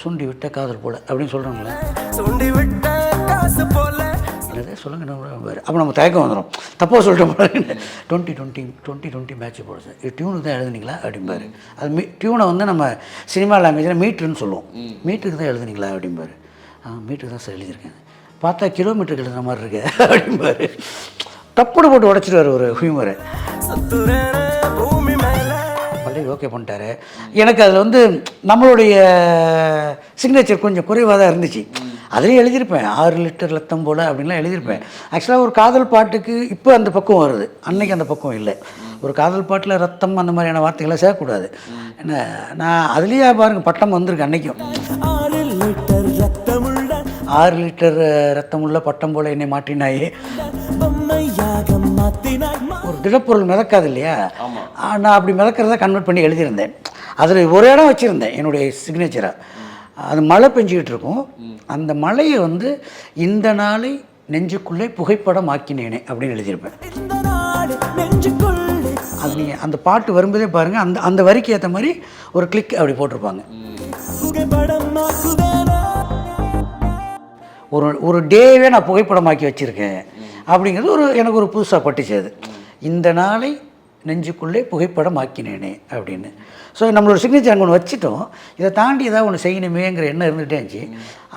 சுண்டி விட்ட காதல் போல் அப்படின்னு சொல்கிறோங்களே, என்னது சொல்லுங்க பாரு. அப்போ நம்ம தயக்கம் வந்துடும், தப்பாக சொல்லிட்டோம் போல. 2020 மேட்ச் போல் சார், இது டியூனுக்கு தான் எழுதுனீங்களா அப்படிம்பாரு. அது டியூனை வந்து நம்ம சினிமா லாங்குவேஜில் மீட்டருன்னு சொல்லுவோம். மீட்டருக்கு தான் எழுதுனீங்களா அப்படிம்பாரு. மீட்டருக்கு தான் சார் எழுதியிருக்கேன். பார்த்தா கிலோமீட்டருக்கு எழுதுன மாதிரி இருக்கு அப்படிம்பாரு. தப்புடு போட்டு உடச்சிடுவார் ஒரு ஹியூமரை. பல்லவி ஓகே பண்ணிட்டாரு. எனக்கு அதில் வந்து நம்மளுடைய சிக்னேச்சர் கொஞ்சம் குறைவாக தான் இருந்துச்சு. அதுலேயும் எழுதியிருப்பேன் 6 லிட்டர் ரத்தம் போல் அப்படின்லாம் எழுதியிருப்பேன். ஆக்சுவலாக ஒரு காதல் பாட்டுக்கு இப்போ அந்த பக்கம் வருது, அன்னைக்கு அந்த பக்கம் இல்லை. ஒரு காதல் பாட்டில் ரத்தம் அந்த மாதிரியான வார்த்தைகளை சேர்க்கக்கூடாது. என்ன நான் அதுலேயே பாருங்கள் பட்டம் வந்திருக்கு அன்னைக்கும். 6 லிட்டர் ரத்தம் உள்ள பட்டம் போல் என்னை மாட்டினாயே. ஒரு திடப்பொருள் மிதக்காது இல்லையா, நான் அப்படி மிதக்கிறத கன்வெர்ட் பண்ணி எழுதியிருந்தேன். அதில் ஒரு இடம் வச்சுருந்தேன் என்னுடைய சிக்னேச்சராக. அது மழை பெஞ்சிக்கிட்டு இருக்கும், அந்த மழையை வந்து இந்த நாளை நெஞ்சுக்குள்ளே புகைப்படம் ஆக்கினேனே அப்படின்னு எழுதியிருப்பேன். அது நீங்கள் அந்த பாட்டு வரும்போதே பாருங்கள், அந்த வரிக்கு ஏற்ற மாதிரி ஒரு கிளிக் அப்படி போட்டிருப்பாங்க. ஒரு டேவே நான் புகைப்படமாக்கி வச்சுருக்கேன் அப்படிங்கிறது எனக்கு ஒரு புதுசாக பட்டுச்சு. அது இந்த நாளை நெஞ்சுக்குள்ளே புகைப்படம் ஆக்கினேனே அப்படின்னு. ஸோ நம்மளோட சிக்னேச்சர் அங்கே ஒன்று வச்சுட்டோம், இதை தாண்டி ஏதாவது ஒன்று செய்யணுமேங்கிற எண்ணம் இருந்துகிட்டே இருந்துச்சு.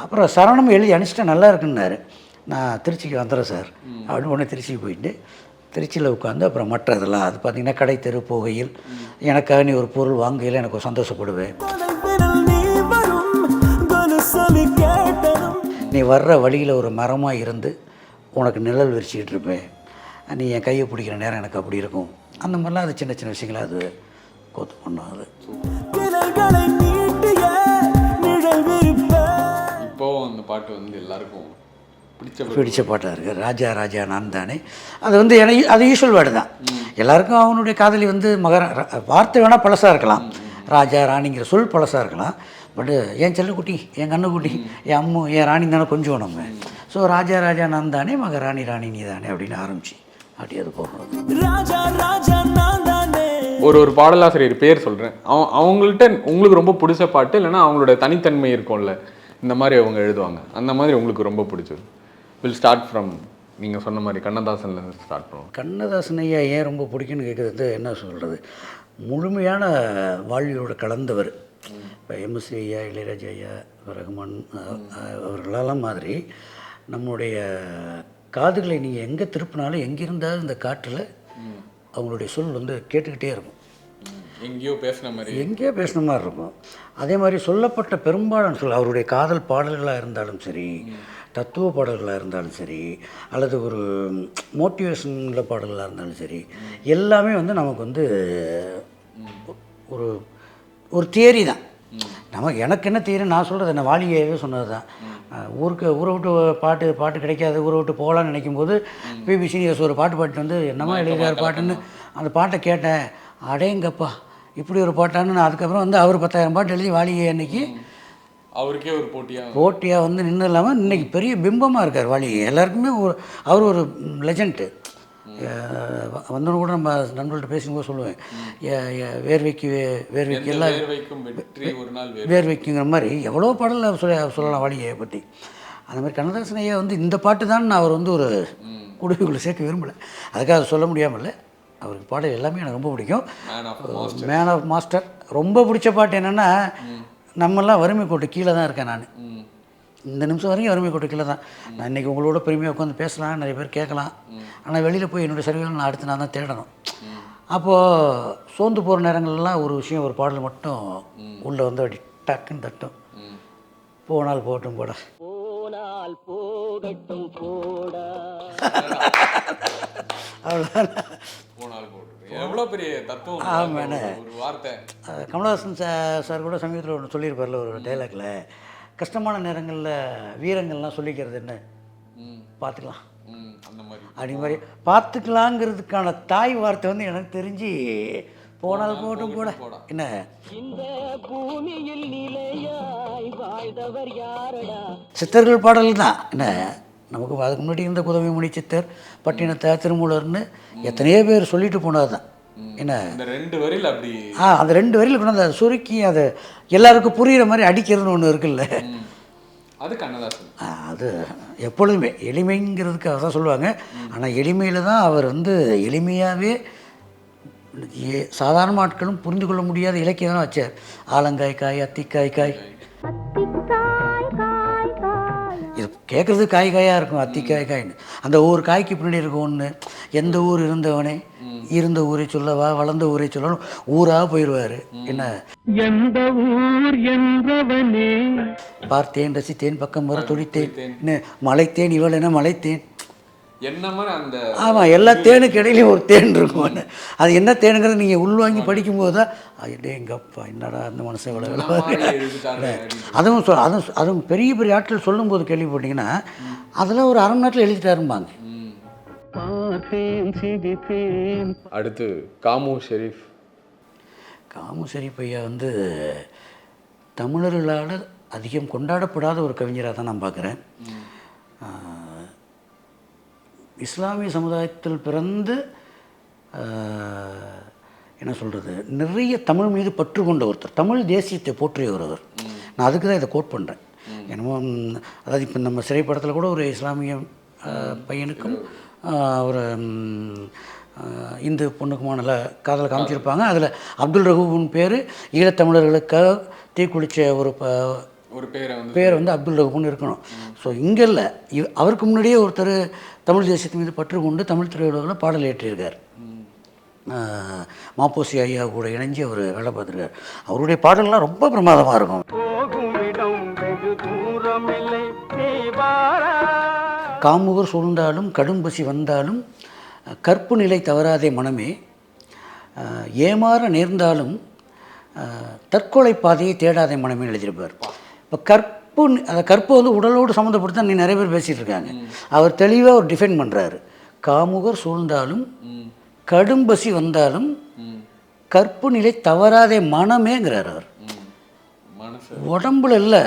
அப்புறம் சரணம் எழுதி அனுப்பிச்சிட்டா நல்லா இருக்குன்னாரு. நான் திருச்சிக்கு வந்துடுறேன் சார் அப்படின்னு உடனே திருச்சிக்கு போயிட்டு திருச்சியில் உட்காந்து அப்புறம் மற்ற இதெல்லாம் அது பார்த்திங்கன்னா கடை தெரு போகையில் எனக்காக நீ ஒரு பொருள் வாங்கையில் எனக்கு ஒரு சந்தோஷப்படுவேன், நீ வர்ற வழியில் ஒரு மரமாக இருந்து உனக்கு நிழல் விரிச்சிக்கிட்டு இருப்பேன், நீ என் கையை பிடிக்கிற நேரம் எனக்கு அப்படி இருக்கும். அந்த மாதிரிலாம் அது சின்ன சின்ன விஷயங்கள் அது கோத்து பண்ணும். அது இப்போ அந்த பாட்டு வந்து எல்லாருக்கும் பிடிச்ச பாட்டாக இருக்குது. ராஜா ராஜா நான் தானே. அது வந்து அது யூஸ்வல் வேர்டு தான். எல்லாருக்கும் அவனுடைய காதலி வந்து வார்த்தை வேணால் பழசாக இருக்கலாம், ராஜா ராணிங்கிற சொல் பழசாக இருக்கலாம். பட்டு என் செல்லக்குட்டி, என் கண்ணுக்குட்டி, என் அம்மு, என் ராணி தானே கொஞ்சம் நம்ம. ஸோ ராஜா ராஜா நான் தானே, மக ராணி ராணி நீ தானே அப்படின்னு ஆரம்பிச்சு அப்படி அது போடுறது. ஒரு பாடலாசிரியர் பேர் சொல்கிறேன், அவங்கள்ட்ட உங்களுக்கு ரொம்ப பிடிச்ச பாட்டு இல்லைன்னா அவங்களோட தனித்தன்மை இருக்கும்ல, இந்த மாதிரி அவங்க எழுதுவாங்க, அந்த மாதிரி உங்களுக்கு ரொம்ப பிடிச்சது. வில் ஸ்டார்ட் ஃப்ரம் நீங்கள் சொன்ன மாதிரி கண்ணதாசன்லேருந்து ஸ்டார்ட் பண்ணுவோம். கண்ணதாசன் ஐயா ஏன் ரொம்ப பிடிக்குன்னு கேட்குறது என்ன சொல்கிறது, முழுமையான வாழ்வியோட கலந்தவர். இப்போ எம்எஸ்சி ஐயா, இளையராஜா ஐயா, ரகுமான் அவர்களெல்லாம் மாதிரி நம்முடைய காதுகளை நீங்கள் எங்கே திருப்பினாலும் எங்கிருந்தாலும் இந்த காற்றில் அவங்களுடைய சொல் வந்து கேட்டுக்கிட்டே இருக்கும். எங்கேயோ பேசின மாதிரி இருக்கும். அதே மாதிரி சொல்லப்பட்ட பெரும்பாலான சொல் அவருடைய காதல் பாடல்களாக இருந்தாலும் சரி, தத்துவ பாடல்களாக இருந்தாலும் சரி, அல்லது ஒரு மோட்டிவேஷனில் பாடல்களாக இருந்தாலும் சரி, எல்லாமே வந்து நமக்கு வந்து ஒரு தியரி தான். எனக்கு என்ன தியரி நான் சொல்கிறது என்ன, வாலியாவே சொன்னது தான். ஊரை விட்டு பாட்டு கிடைக்காது, ஊரை விட்டு போகலான்னு நினைக்கும் போது பிபி சீனியர்ஸ் ஒரு பாட்டு பாட்டு வந்து என்னமா எழுதியார் பாட்டுன்னு அந்த பாட்டை கேட்டேன். அடேங்கப்பா இப்படி ஒரு பாட்டான்னு நான் அதுக்கப்புறம் வந்து அவர் 10,000 பாட்டு எழுதி வாலியை அன்னைக்கு அவருக்கே ஒரு போட்டியாக வந்து நின்று இல்லாமல் இன்றைக்கி பெரிய பிம்பமாக இருக்கார் வாலி. எல்லாருக்குமே அவர் ஒரு லெஜண்ட்டு. வந்தவங்க கூட நம்ம நண்பர்கள்ட்ட பேசும்போது சொல்லுவேன், வேர்வைக்கு எல்லாம் வேர்வைக்குங்கிற மாதிரி எவ்வளோ பாடல் சொல்லலாம் வாலியை பற்றி. அந்த மாதிரி கண்ணதாசன் ஐயா வந்து இந்த பாட்டு தான் அவர் வந்து ஒரு குடும்பக்குள்ளே சேர்க்க விரும்பலை, அதுக்காக சொல்ல முடியாமல் அவருக்கு பாடல் எல்லாமே எனக்கு ரொம்ப பிடிக்கும். மேன் ஆஃப் மாஸ்டர் ரொம்ப பிடிச்ச பாட்டு என்னென்னா, நம்மெல்லாம் வறுமை கோட்டு கீழே தான் இருக்கேன் நான் இந்த நிமிஷம் வரைக்கும் வறுமை கோட்டு கீழே தான். நான் இன்றைக்கி உங்களோட பெருமையாக உட்காந்து பேசலாம், நிறைய பேர் கேட்கலாம், ஆனால் வெளியில் போய் என்னுடைய சர்வீஸ் நான் அடுத்து நான் தான் தேடணும். அப்போது சோர்ந்து போகிற நேரங்கள்லாம் ஒரு விஷயம், ஒரு பாடல் மட்டும் உள்ளே வந்து அப்படி டக்குன்னு தட்டும். போனால் போகட்டும் போட, போனால் போகட்டும் போடா. அவ்வளோதான். போனால் போட்டு எவ்வளோ பெரிய தத்துவம் ஆமாண்ணே. ஒரு வார்த்தை. கமலஹாசன் சார் கூட சமீபத்தில் ஒன்று சொல்லியிருப்பார்ல ஒரு டைலாக்ல, கஷ்டமான நேரங்களில் வீரங்கள்லாம் சொல்லிக்கிறது என்ன, பார்த்துக்கலாம் அந்த மாதிரி அப்படி மாதிரி பார்த்துக்கலாங்கிறதுக்கான தாய் வார்த்தை வந்து எனக்கு தெரிஞ்சு போனால் போகட்டும் போட. என்ன இந்த பூமியில் நிலையாய் வாழ்ந்தவர் யாரடா? சித்தர்கள் பாடல் தான். என்ன நமக்கு அதுக்கு முன்னாடி இருந்த குதவிமணி சித்தர், பட்டினத்தார், திருமூலர்னு எத்தனையோ பேர் சொல்லிட்டு போனது தான். என்ன இந்த 2 வரியில் அப்படி அந்த 2 வரியில் கொண்டு வந்து அதை சுருக்கி அதை எல்லாருக்கும் புரிகிற மாதிரி அடிக்கிறதுன்னு ஒன்று இருக்குல்ல, அது கண்ணதாசன். அது எப்பொழுதுமே எளிமைங்கிறதுக்கு அதான் சொல்லுவாங்க. ஆனால் எளிமையில் தான் அவர் வந்து எளிமையாகவே சாதாரண ஆட்களும் புரிந்து கொள்ள முடியாத இலக்கியம் தான் வச்சார். ஆலங்காய் காய், அத்திக்காய் காய், இது கேட்குறது காய் காயாக இருக்கும், அத்திக்காய் காய்ன்னு. அந்த ஒவ்வொரு காய்க்கு பின்னாடி இருக்கும் ஒன்று. எந்த ஊர் இருந்தவனே இருந்த ஊரை சொல்லவா, வளர்ந்த ஊரை சொல்லணும், ஊராக போயிடுவார். என்ன எந்த ஊர் என்றவனே பார்த்தேன், ரசித்தேன், பக்கம் வர துடித்தேன், என்ன மலைத்தேன், இவள் என்ன மலைத்தேன். என்ன மாதிரி அந்த ஆமாம், எல்லா தேனுக்கு இடையிலையும் ஒரு தேன் இருக்கும். அது என்ன தேனுங்கிறது நீங்கள் உள்வாங்கி படிக்கும்போது தான் அப்படியே எங்கப்பா என்னடா அந்த மனசை இவ்வளோ. அதுவும் பெரிய பெரிய ஆட்கள் சொல்லும்போது கேள்விப்பட்டீங்கன்னா அதெல்லாம் ஒரு 1/2 மணி நேரத்தில் எழுதிட்டாரும்பாங்க. அடுத்து காமு ஷெரீஃப். காமு ஷெரீஃப் ஐயா வந்து தமிழர்களால் அதிகம் கொண்டாடப்படாத ஒரு கவிஞராக தான் நான் பார்க்குறேன். இஸ்லாமிய சமுதாயத்தில் பிறந்து என்ன சொல்கிறது, நிறைய தமிழ் மீது பற்று கொண்ட ஒருத்தர், தமிழ் தேசியத்தை போற்றிய ஒருவர். நான் அதுக்கு தான் இதை கோட் பண்ணுறேன். என்னமோ அதாவது இப்போ நம்ம திரைப்படத்தில் கூட ஒரு இஸ்லாமிய பையனுக்கும் ஒரு இந்து பொண்ணுக்குமான காதலை காமிச்சிருப்பாங்க. அதில் அப்துல் ரஹூபின் பேர் ஈழத்தமிழர்களுக்காக தீக்குளித்த ஒரு பேர் வந்து அப்துல் ரஹூப்னு இருக்கணும். ஸோ இங்கே இல்லை, அவருக்கு முன்னாடியே ஒருத்தர் தமிழ் தேசியத்தின் மீது பற்று கொண்டு தமிழ் திரையுலகில் பாடல் ஏற்றியிருக்கார். மாப்போசி ஐயா கூட இணைஞ்சு அவர் வேலை பார்த்துருக்கார். அவருடைய பாடல்கள்லாம் ரொம்ப பிரமாதமாக இருக்கும். காமுகர் சூழ்ந்தாலும் கடும் பசி வந்தாலும் கற்பு நிலை தவறாதே மனமே, ஏமாற நேர்ந்தாலும் தற்கொலை பாதையை தேடாதே மனமே எழுதியிருப்பார். இப்போ கற்பு வந்து உடலோடு சம்மந்தப்பட்டு நீ நிறைய பேர் பேசிகிட்டு இருக்காங்க. அவர் தெளிவாக ஒரு டிஃபைன் பண்ணுறாரு. காமுகர் சூழ்ந்தாலும் கடும் பசி வந்தாலும் கற்பு நிலை தவறாதே மனமேங்கிறார். அவர் உடம்புல இல்லை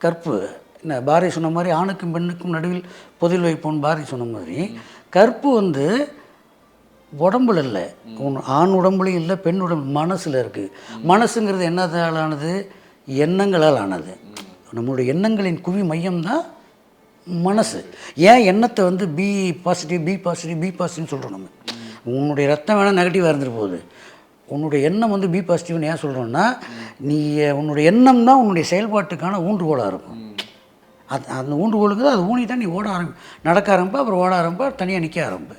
கற்பு. என்ன பாரதி சொன்ன மாதிரி ஆணுக்கும் பெண்ணுக்கும் நடுவில் பொதில் வைப்போன்னு பாரதி சொன்ன மாதிரி கற்பு வந்து உடம்புல இல்லை, ஆண் உடம்புலையும் இல்லை, பெண் உடம்பு மனசில் இருக்குது. மனசுங்கிறது என்னதால் ஆனது? எண்ணங்களால் ஆனது. நம்மளுடைய எண்ணங்களின் குவி மையம்தான் மனசு. ஏன் எண்ணத்தை வந்து பி பாசிட்டிவ்னு சொல்கிறோம். நம்ம உன்னுடைய ரத்தம் வேணால் நெகட்டிவாக இருந்துட்டு போகுது, உன்னுடைய எண்ணம் வந்து பி பாசிட்டிவ்னு ஏன் சொல்கிறோன்னா, நீ உன்னுடைய எண்ணம் தான் உன்னுடைய செயல்பாட்டுக்கான ஊன்றுகோலாக இருக்கும். அந்த ஊன்றுகோலுக்கு தான் அது ஊனி தான் நீ நடக்க ஆரம்ப, அப்புறம் ஓட ஆரம்ப, தனியாக நிற்க ஆரம்ப.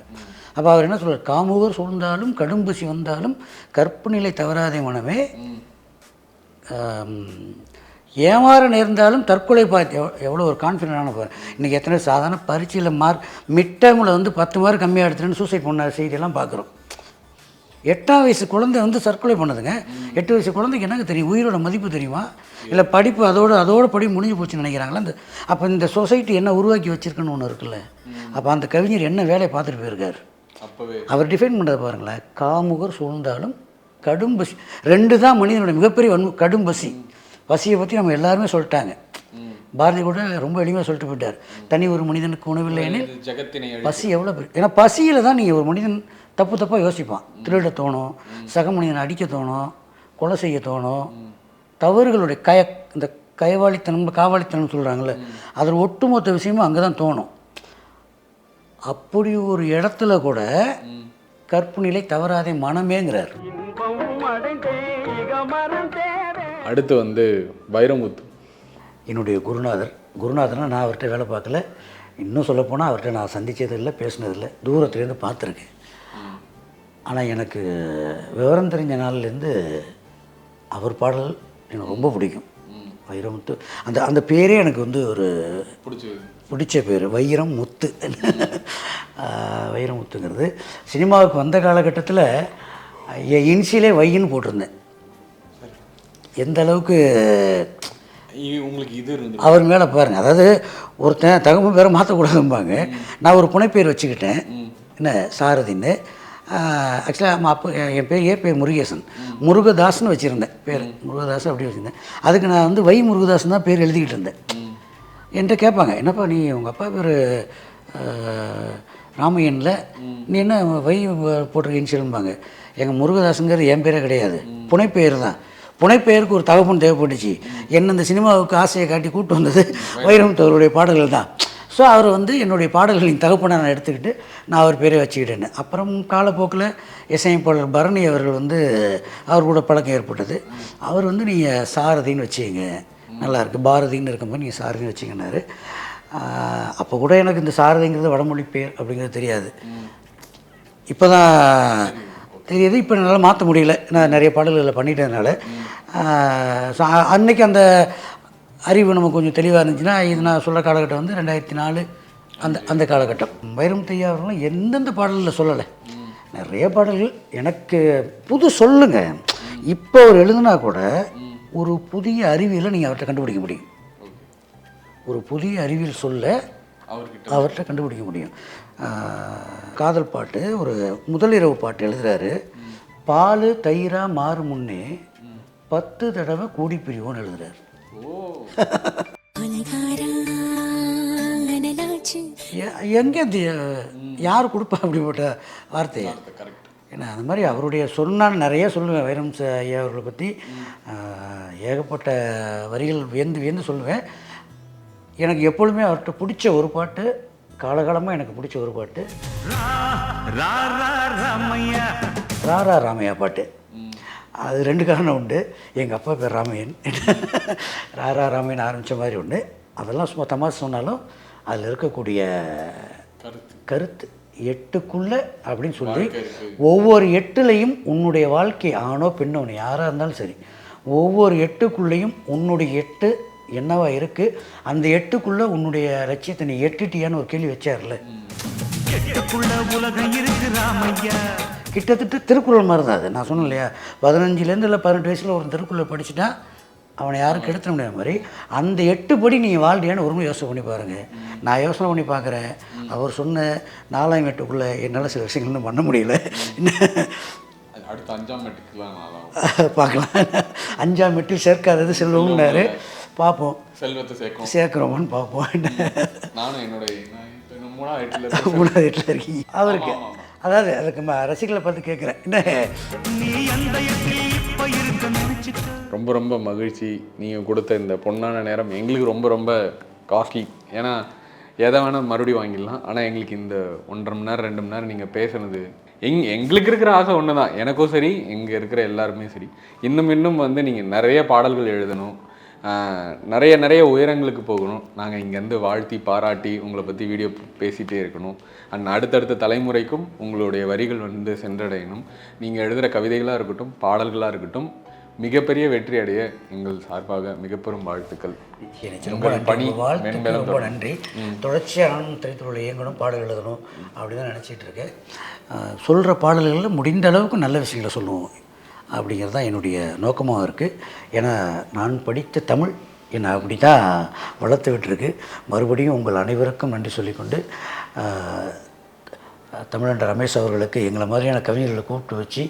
அப்போ அவர் என்ன சொல்கிறார்? காமுகர் சூழ்ந்தாலும் கடும்பசி வந்தாலும் கற்பு நிலை தவறாதே மனமே, ஏமாற நேர்ந்தாலும் தற்கொலை பார்த்து. எவ்வளோ ஒரு கான்ஃபிடண்டான பாரு. இன்றைக்கி எத்தனை சாதாரண பரீட்சையில் மிட் டேர்மில் வந்து 10 மார்க் கம்மியாக எடுத்துன்னு சூசைட் பண்ண செய்தியெல்லாம் பார்க்குறோம். 8ஆம் வயசு குழந்தை வந்து தற்கொலை பண்ணுதுங்க. 8 வயசு குழந்தைக்கு என்னங்க தெரியும்? உயிரோட மதிப்பு தெரியுமா? இல்லை படிப்பு அதோட படி முடிஞ்சு போச்சுன்னு நினைக்கிறாங்களா? அப்போ இந்த சொசைட்டி என்ன உருவாக்கி வச்சுருக்குன்னு ஒன்று இருக்குல்ல. அப்போ அந்த கவிஞர் என்ன வேலையை பார்த்துட்டு போயிருக்காரு? அவர் டிஃபைன் பண்ணுறது பாருங்களேன். காமுகர் சூழ்ந்தாலும் கடும் பசி, 2 தான் மனிதனோட மிகப்பெரிய கடும் பசி. பசியை பற்றி நம்ம எல்லாருமே சொல்லிட்டாங்க. பாரதி கூட ரொம்ப எளிமையாக சொல்லிட்டு போயிட்டார். தனி ஒரு மனிதனுக்கு உணவில்லைன்னு பசி எவ்வளோ பெரிய. ஏன்னா பசியில் தான் நீங்கள் ஒரு மனிதன் தப்பாக யோசிப்பான். திருட தோணும், சக மனிதனை அடிக்க தோணும், கொலை செய்ய தோணும், தவறுகளுடைய இந்த காவாளித்தனம் சொல்கிறாங்கள்ல, அதில் ஒட்டுமொத்த விஷயமும் அங்கே தான் தோணும். அப்படி ஒரு இடத்துல கூட கற்பு நிலை தவறாதே மனமேங்கிறார். அடுத்து வந்து வைரமுத்து, என்னுடைய குருநாதர்னா நான் அவர்கிட்ட வேலை பார்க்கல. இன்னும் சொல்லப்போனால் அவர்கிட்ட நான் சந்தித்ததில்லை, பேசினதில்லை, தூரத்துலேருந்து பார்த்துருக்கேன். ஆனால் எனக்கு விவரம் தெரிஞ்ச நாள்லேருந்து அவர் பாடல் எனக்கு ரொம்ப பிடிக்கும். வைரமுத்து அந்த அந்த பேரே எனக்கு வந்து ஒரு பிடிச்ச பேர், வைரமுத்து. வைரமுத்துங்கிறது சினிமாவுக்கு வந்த காலகட்டத்தில் என் இன்சிலே வையின்னு போட்டிருந்தேன். எந்த அளவுக்கு உங்களுக்கு இது இருந்து அவர் மேலே பாருங்கள், அதாவது ஒருத்தன் தகவல் பேரை மாற்றக்கூடாதும்பாங்க. நான் ஒரு புனைப்பேர் வச்சுக்கிட்டேன், என்ன சாரதின்னு. ஆக்சுவலாக அப்போ என் பேர் முருகேசன், முருகதாஸ்னு வச்சுருந்தேன் பேர், முருகதாஸ் அப்படி வச்சுருந்தேன். அதுக்கு நான் வந்து வை முருகதாசன் தான் பேர் எழுதிக்கிட்டு இருந்தேன். என்கிட்ட கேட்பாங்க, என்னப்பா நீ உங்கள் அப்பா பேர் ராமையனில் நீ என்ன வை போட்டிருக்க இன்சியல்பாங்க. எங்கள் முருகதாஸுங்கிறது என் பேரே கிடையாது, புனைப்பெயர் தான். புனைப்பெயருக்கு ஒரு தகப்பன் தேவைப்பட்டுச்சு. என்ன இந்த சினிமாவுக்கு ஆசையை காட்டி கூப்பிட்டு வந்தது வைரமுத்து அவருடைய பாடல்கள் தான். ஸோ அவர் வந்து என்னுடைய பாடல்களின் தகப்பனை நான் எடுத்துக்கிட்டு நான் அவர் பேரை வச்சுக்கிட்டேன். அப்புறம் காலப்போக்கில் இசையமைப்பாளர் பரணி அவர்கள் வந்து அவர் கூட பழக்கம் ஏற்பட்டது. அவர் வந்து நீங்கள் சாரதின்னு வச்சுங்க, நல்லாயிருக்கு, பாரதின்னு இருக்கும்போது நீங்கள் சாரதின்னு வச்சுங்கன்னாரு. அப்போ கூட எனக்கு இந்த சாரதிங்கிறது வடமொழி பேர் அப்படிங்கிறது தெரியாது. இப்போ தான் தெரியுது. இப்போ என்னால் மாற்ற முடியல, நான் நிறைய பாடல்களில் பண்ணிட்டதுனால. அன்றைக்கி அந்த அறிவு நமக்கு கொஞ்சம் தெளிவாக இருந்துச்சுன்னா, இது நான் சொல்கிற காலகட்டம் வந்து 2004 அந்த காலகட்டம். வைரமுத்து ஐயா அவர்களும் எந்தெந்த பாடல்களில் சொல்லலை, நிறைய பாடல்கள் எனக்கு புது சொல்லுங்க. இப்போ அவர் எழுதுனா கூட ஒரு புதிய அறிவியலை நீங்கள் அவர்கிட்ட கண்டுபிடிக்க முடியும். ஒரு புதிய அறிவியல் சொல்ல அவர்கிட்ட கண்டுபிடிக்க முடியும். காதல் பாட்டு, ஒரு முதலிரவு பாட்டு எழுதுகிறாரு. பால் தயிராக மாறு முன்னே 10 தடவை கூடி பிரிவோன்னு எழுதுகிறார். எங்கே யார் கொடுப்பா அப்படிப்பட்ட வார்த்தையை? ஏன்னா அந்த மாதிரி அவருடைய சொன்னான்னு நிறைய சொல்லுவேன். வைரமுத்து ஐயா அவர்களை பற்றி ஏகப்பட்ட வரிகள் வியந்து சொல்லுவேன். எனக்கு எப்பொழுதுமே அவர்கிட்ட பிடிச்ச ஒரு பாட்டு, காலகாலமாக எனக்கு பிடிச்ச ஒரு பாட்டு ராரா ராமையா பாட்டு. அது 2 காரணம் உண்டு. எங்கள் அப்பா பேர் ராமையன், ராரா ராமையன் ஆரம்பித்த மாதிரி ஒன்று. அதெல்லாம் சும்மா தமாஷ் சொன்னாலும் அதில் இருக்கக்கூடிய கருத்து 8க்குள்ளே அப்படின்னு சொல்லி, ஒவ்வொரு 8லையும் உன்னுடைய வாழ்க்கை ஆணோ பெண்ணோ யாராக இருந்தாலும் சரி, ஒவ்வொரு 8க்குள்ளேயும் உன்னுடைய 8 என்னவா இருக்குது, அந்த 8க்குள்ளே உன்னுடைய லட்சியத்தை நீ எட்டுட்டியான்னு ஒரு கேள்வி வச்சார்ல. கிட்டத்தட்ட திருக்குறள் மாதிரி தான் அது. நான் சொன்னேன் இல்லையா, 15லேருந்து இல்லை 18 வயசில் ஒரு திருக்குறளை படிச்சுட்டா அவனை யாரும் கெடுத்த முடியாத மாதிரி அந்த 8 படி நீங்கள் வாழ்றியான்னு ஒரு முறை யோசனை பண்ணி பாருங்கள். நான் யோசனை பண்ணி பார்க்குறேன். அவர் சொன்ன 4ஆம் எட்டுக்குள்ளே என்னால் சில விஷயங்கள் இன்னும் பண்ண முடியல. அடுத்த 5ஆம் எட்டுக்குலாம் பார்க்கலாம். 5ஆம் எட்டில் சேர்க்காதது செல்வம்னாரு. பார்ப்போம், செல்வத்தை சேர்க்குறோமான்னு பார்ப்போம். நானும் என்னுடைய 3ஆவது எட்டில் இருக்கீங்க அவருக்கு. அதாவது அதுக்கு ரசிகர்களை பார்த்து கேட்குறேன், என்ன ரொம்ப ரொம்ப மகிழ்ச்சி. நீங்கள் கொடுத்த இந்த பொன்னான நேரம் எங்களுக்கு ரொம்ப ரொம்ப காஸ்ட்லி. ஏன்னா எதை வேணால் மறுபடியும் வாங்கிடலாம். ஆனால் எங்களுக்கு இந்த 1.5 மணி நேரம் 2 மணி நேரம் நீங்கள் பேசுனது எங்களுக்கு இருக்கிற ஆசை ஒன்று தான். எனக்கும் சரி, இங்கே இருக்கிற எல்லாருமே சரி, இன்னும் வந்து நீங்கள் நிறைய பாடல்கள் எழுதணும், நிறைய உயரங்களுக்கு போகணும். நாங்கள் இங்கேருந்து வாழ்த்தி பாராட்டி உங்களை பற்றி வீடியோ பேசிகிட்டே இருக்கணும். அண்ட் அடுத்தடுத்த தலைமுறைக்கும் உங்களுடைய வரிகள் வந்து சென்றடையணும். நீங்கள் எழுதுகிற கவிதைகளாக இருக்கட்டும், பாடல்களாக இருக்கட்டும், மிகப்பெரிய வெற்றி அடைய எங்கள் சார்பாக மிகப்பெரும் வாழ்த்துக்கள். பணி ரொம்ப நன்றி. தொடர்ச்சியாக நானும் திரைத்துறையில் இயங்கணும், பாடல் எழுதணும் அப்படி தான் நினச்சிட்டு இருக்கேன். சொல்கிற பாடல்களில் முடிந்த அளவுக்கு நல்ல விஷயங்களை சொல்லுவோம் அப்படிங்கிறது தான் என்னுடைய நோக்கமாக இருக்குது. ஏன்னா நான் படித்த தமிழ் என்னை அப்படி தான் வளர்த்து விட்டுருக்கு. மறுபடியும் உங்கள் அனைவருக்கும் நன்றி சொல்லிக்கொண்டு, தமிழண்ட ரமேஷ் அவர்களுக்கு எங்களை மாதிரியான கவிஞர்களை கூப்பிட்டு வச்சு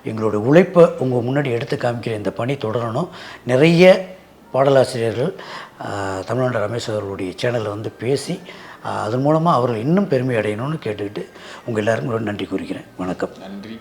எங்களுடைய உழைப்பை உங்கள் முன்னாடி எடுத்து காமிக்கிற இந்த பணி தொடரணும். நிறைய பாடலாசிரியர்கள் தமிழண்ட ரமேஷ் அவர்களுடைய சேனலில் வந்து பேசி அதன் மூலமாக அவர்கள் இன்னும் பெருமை அடையணும்னு கேட்டுக்கிட்டு உங்கள் எல்லாருக்கும் ரொம்ப நன்றி கூறுகிறேன். வணக்கம். நன்றி.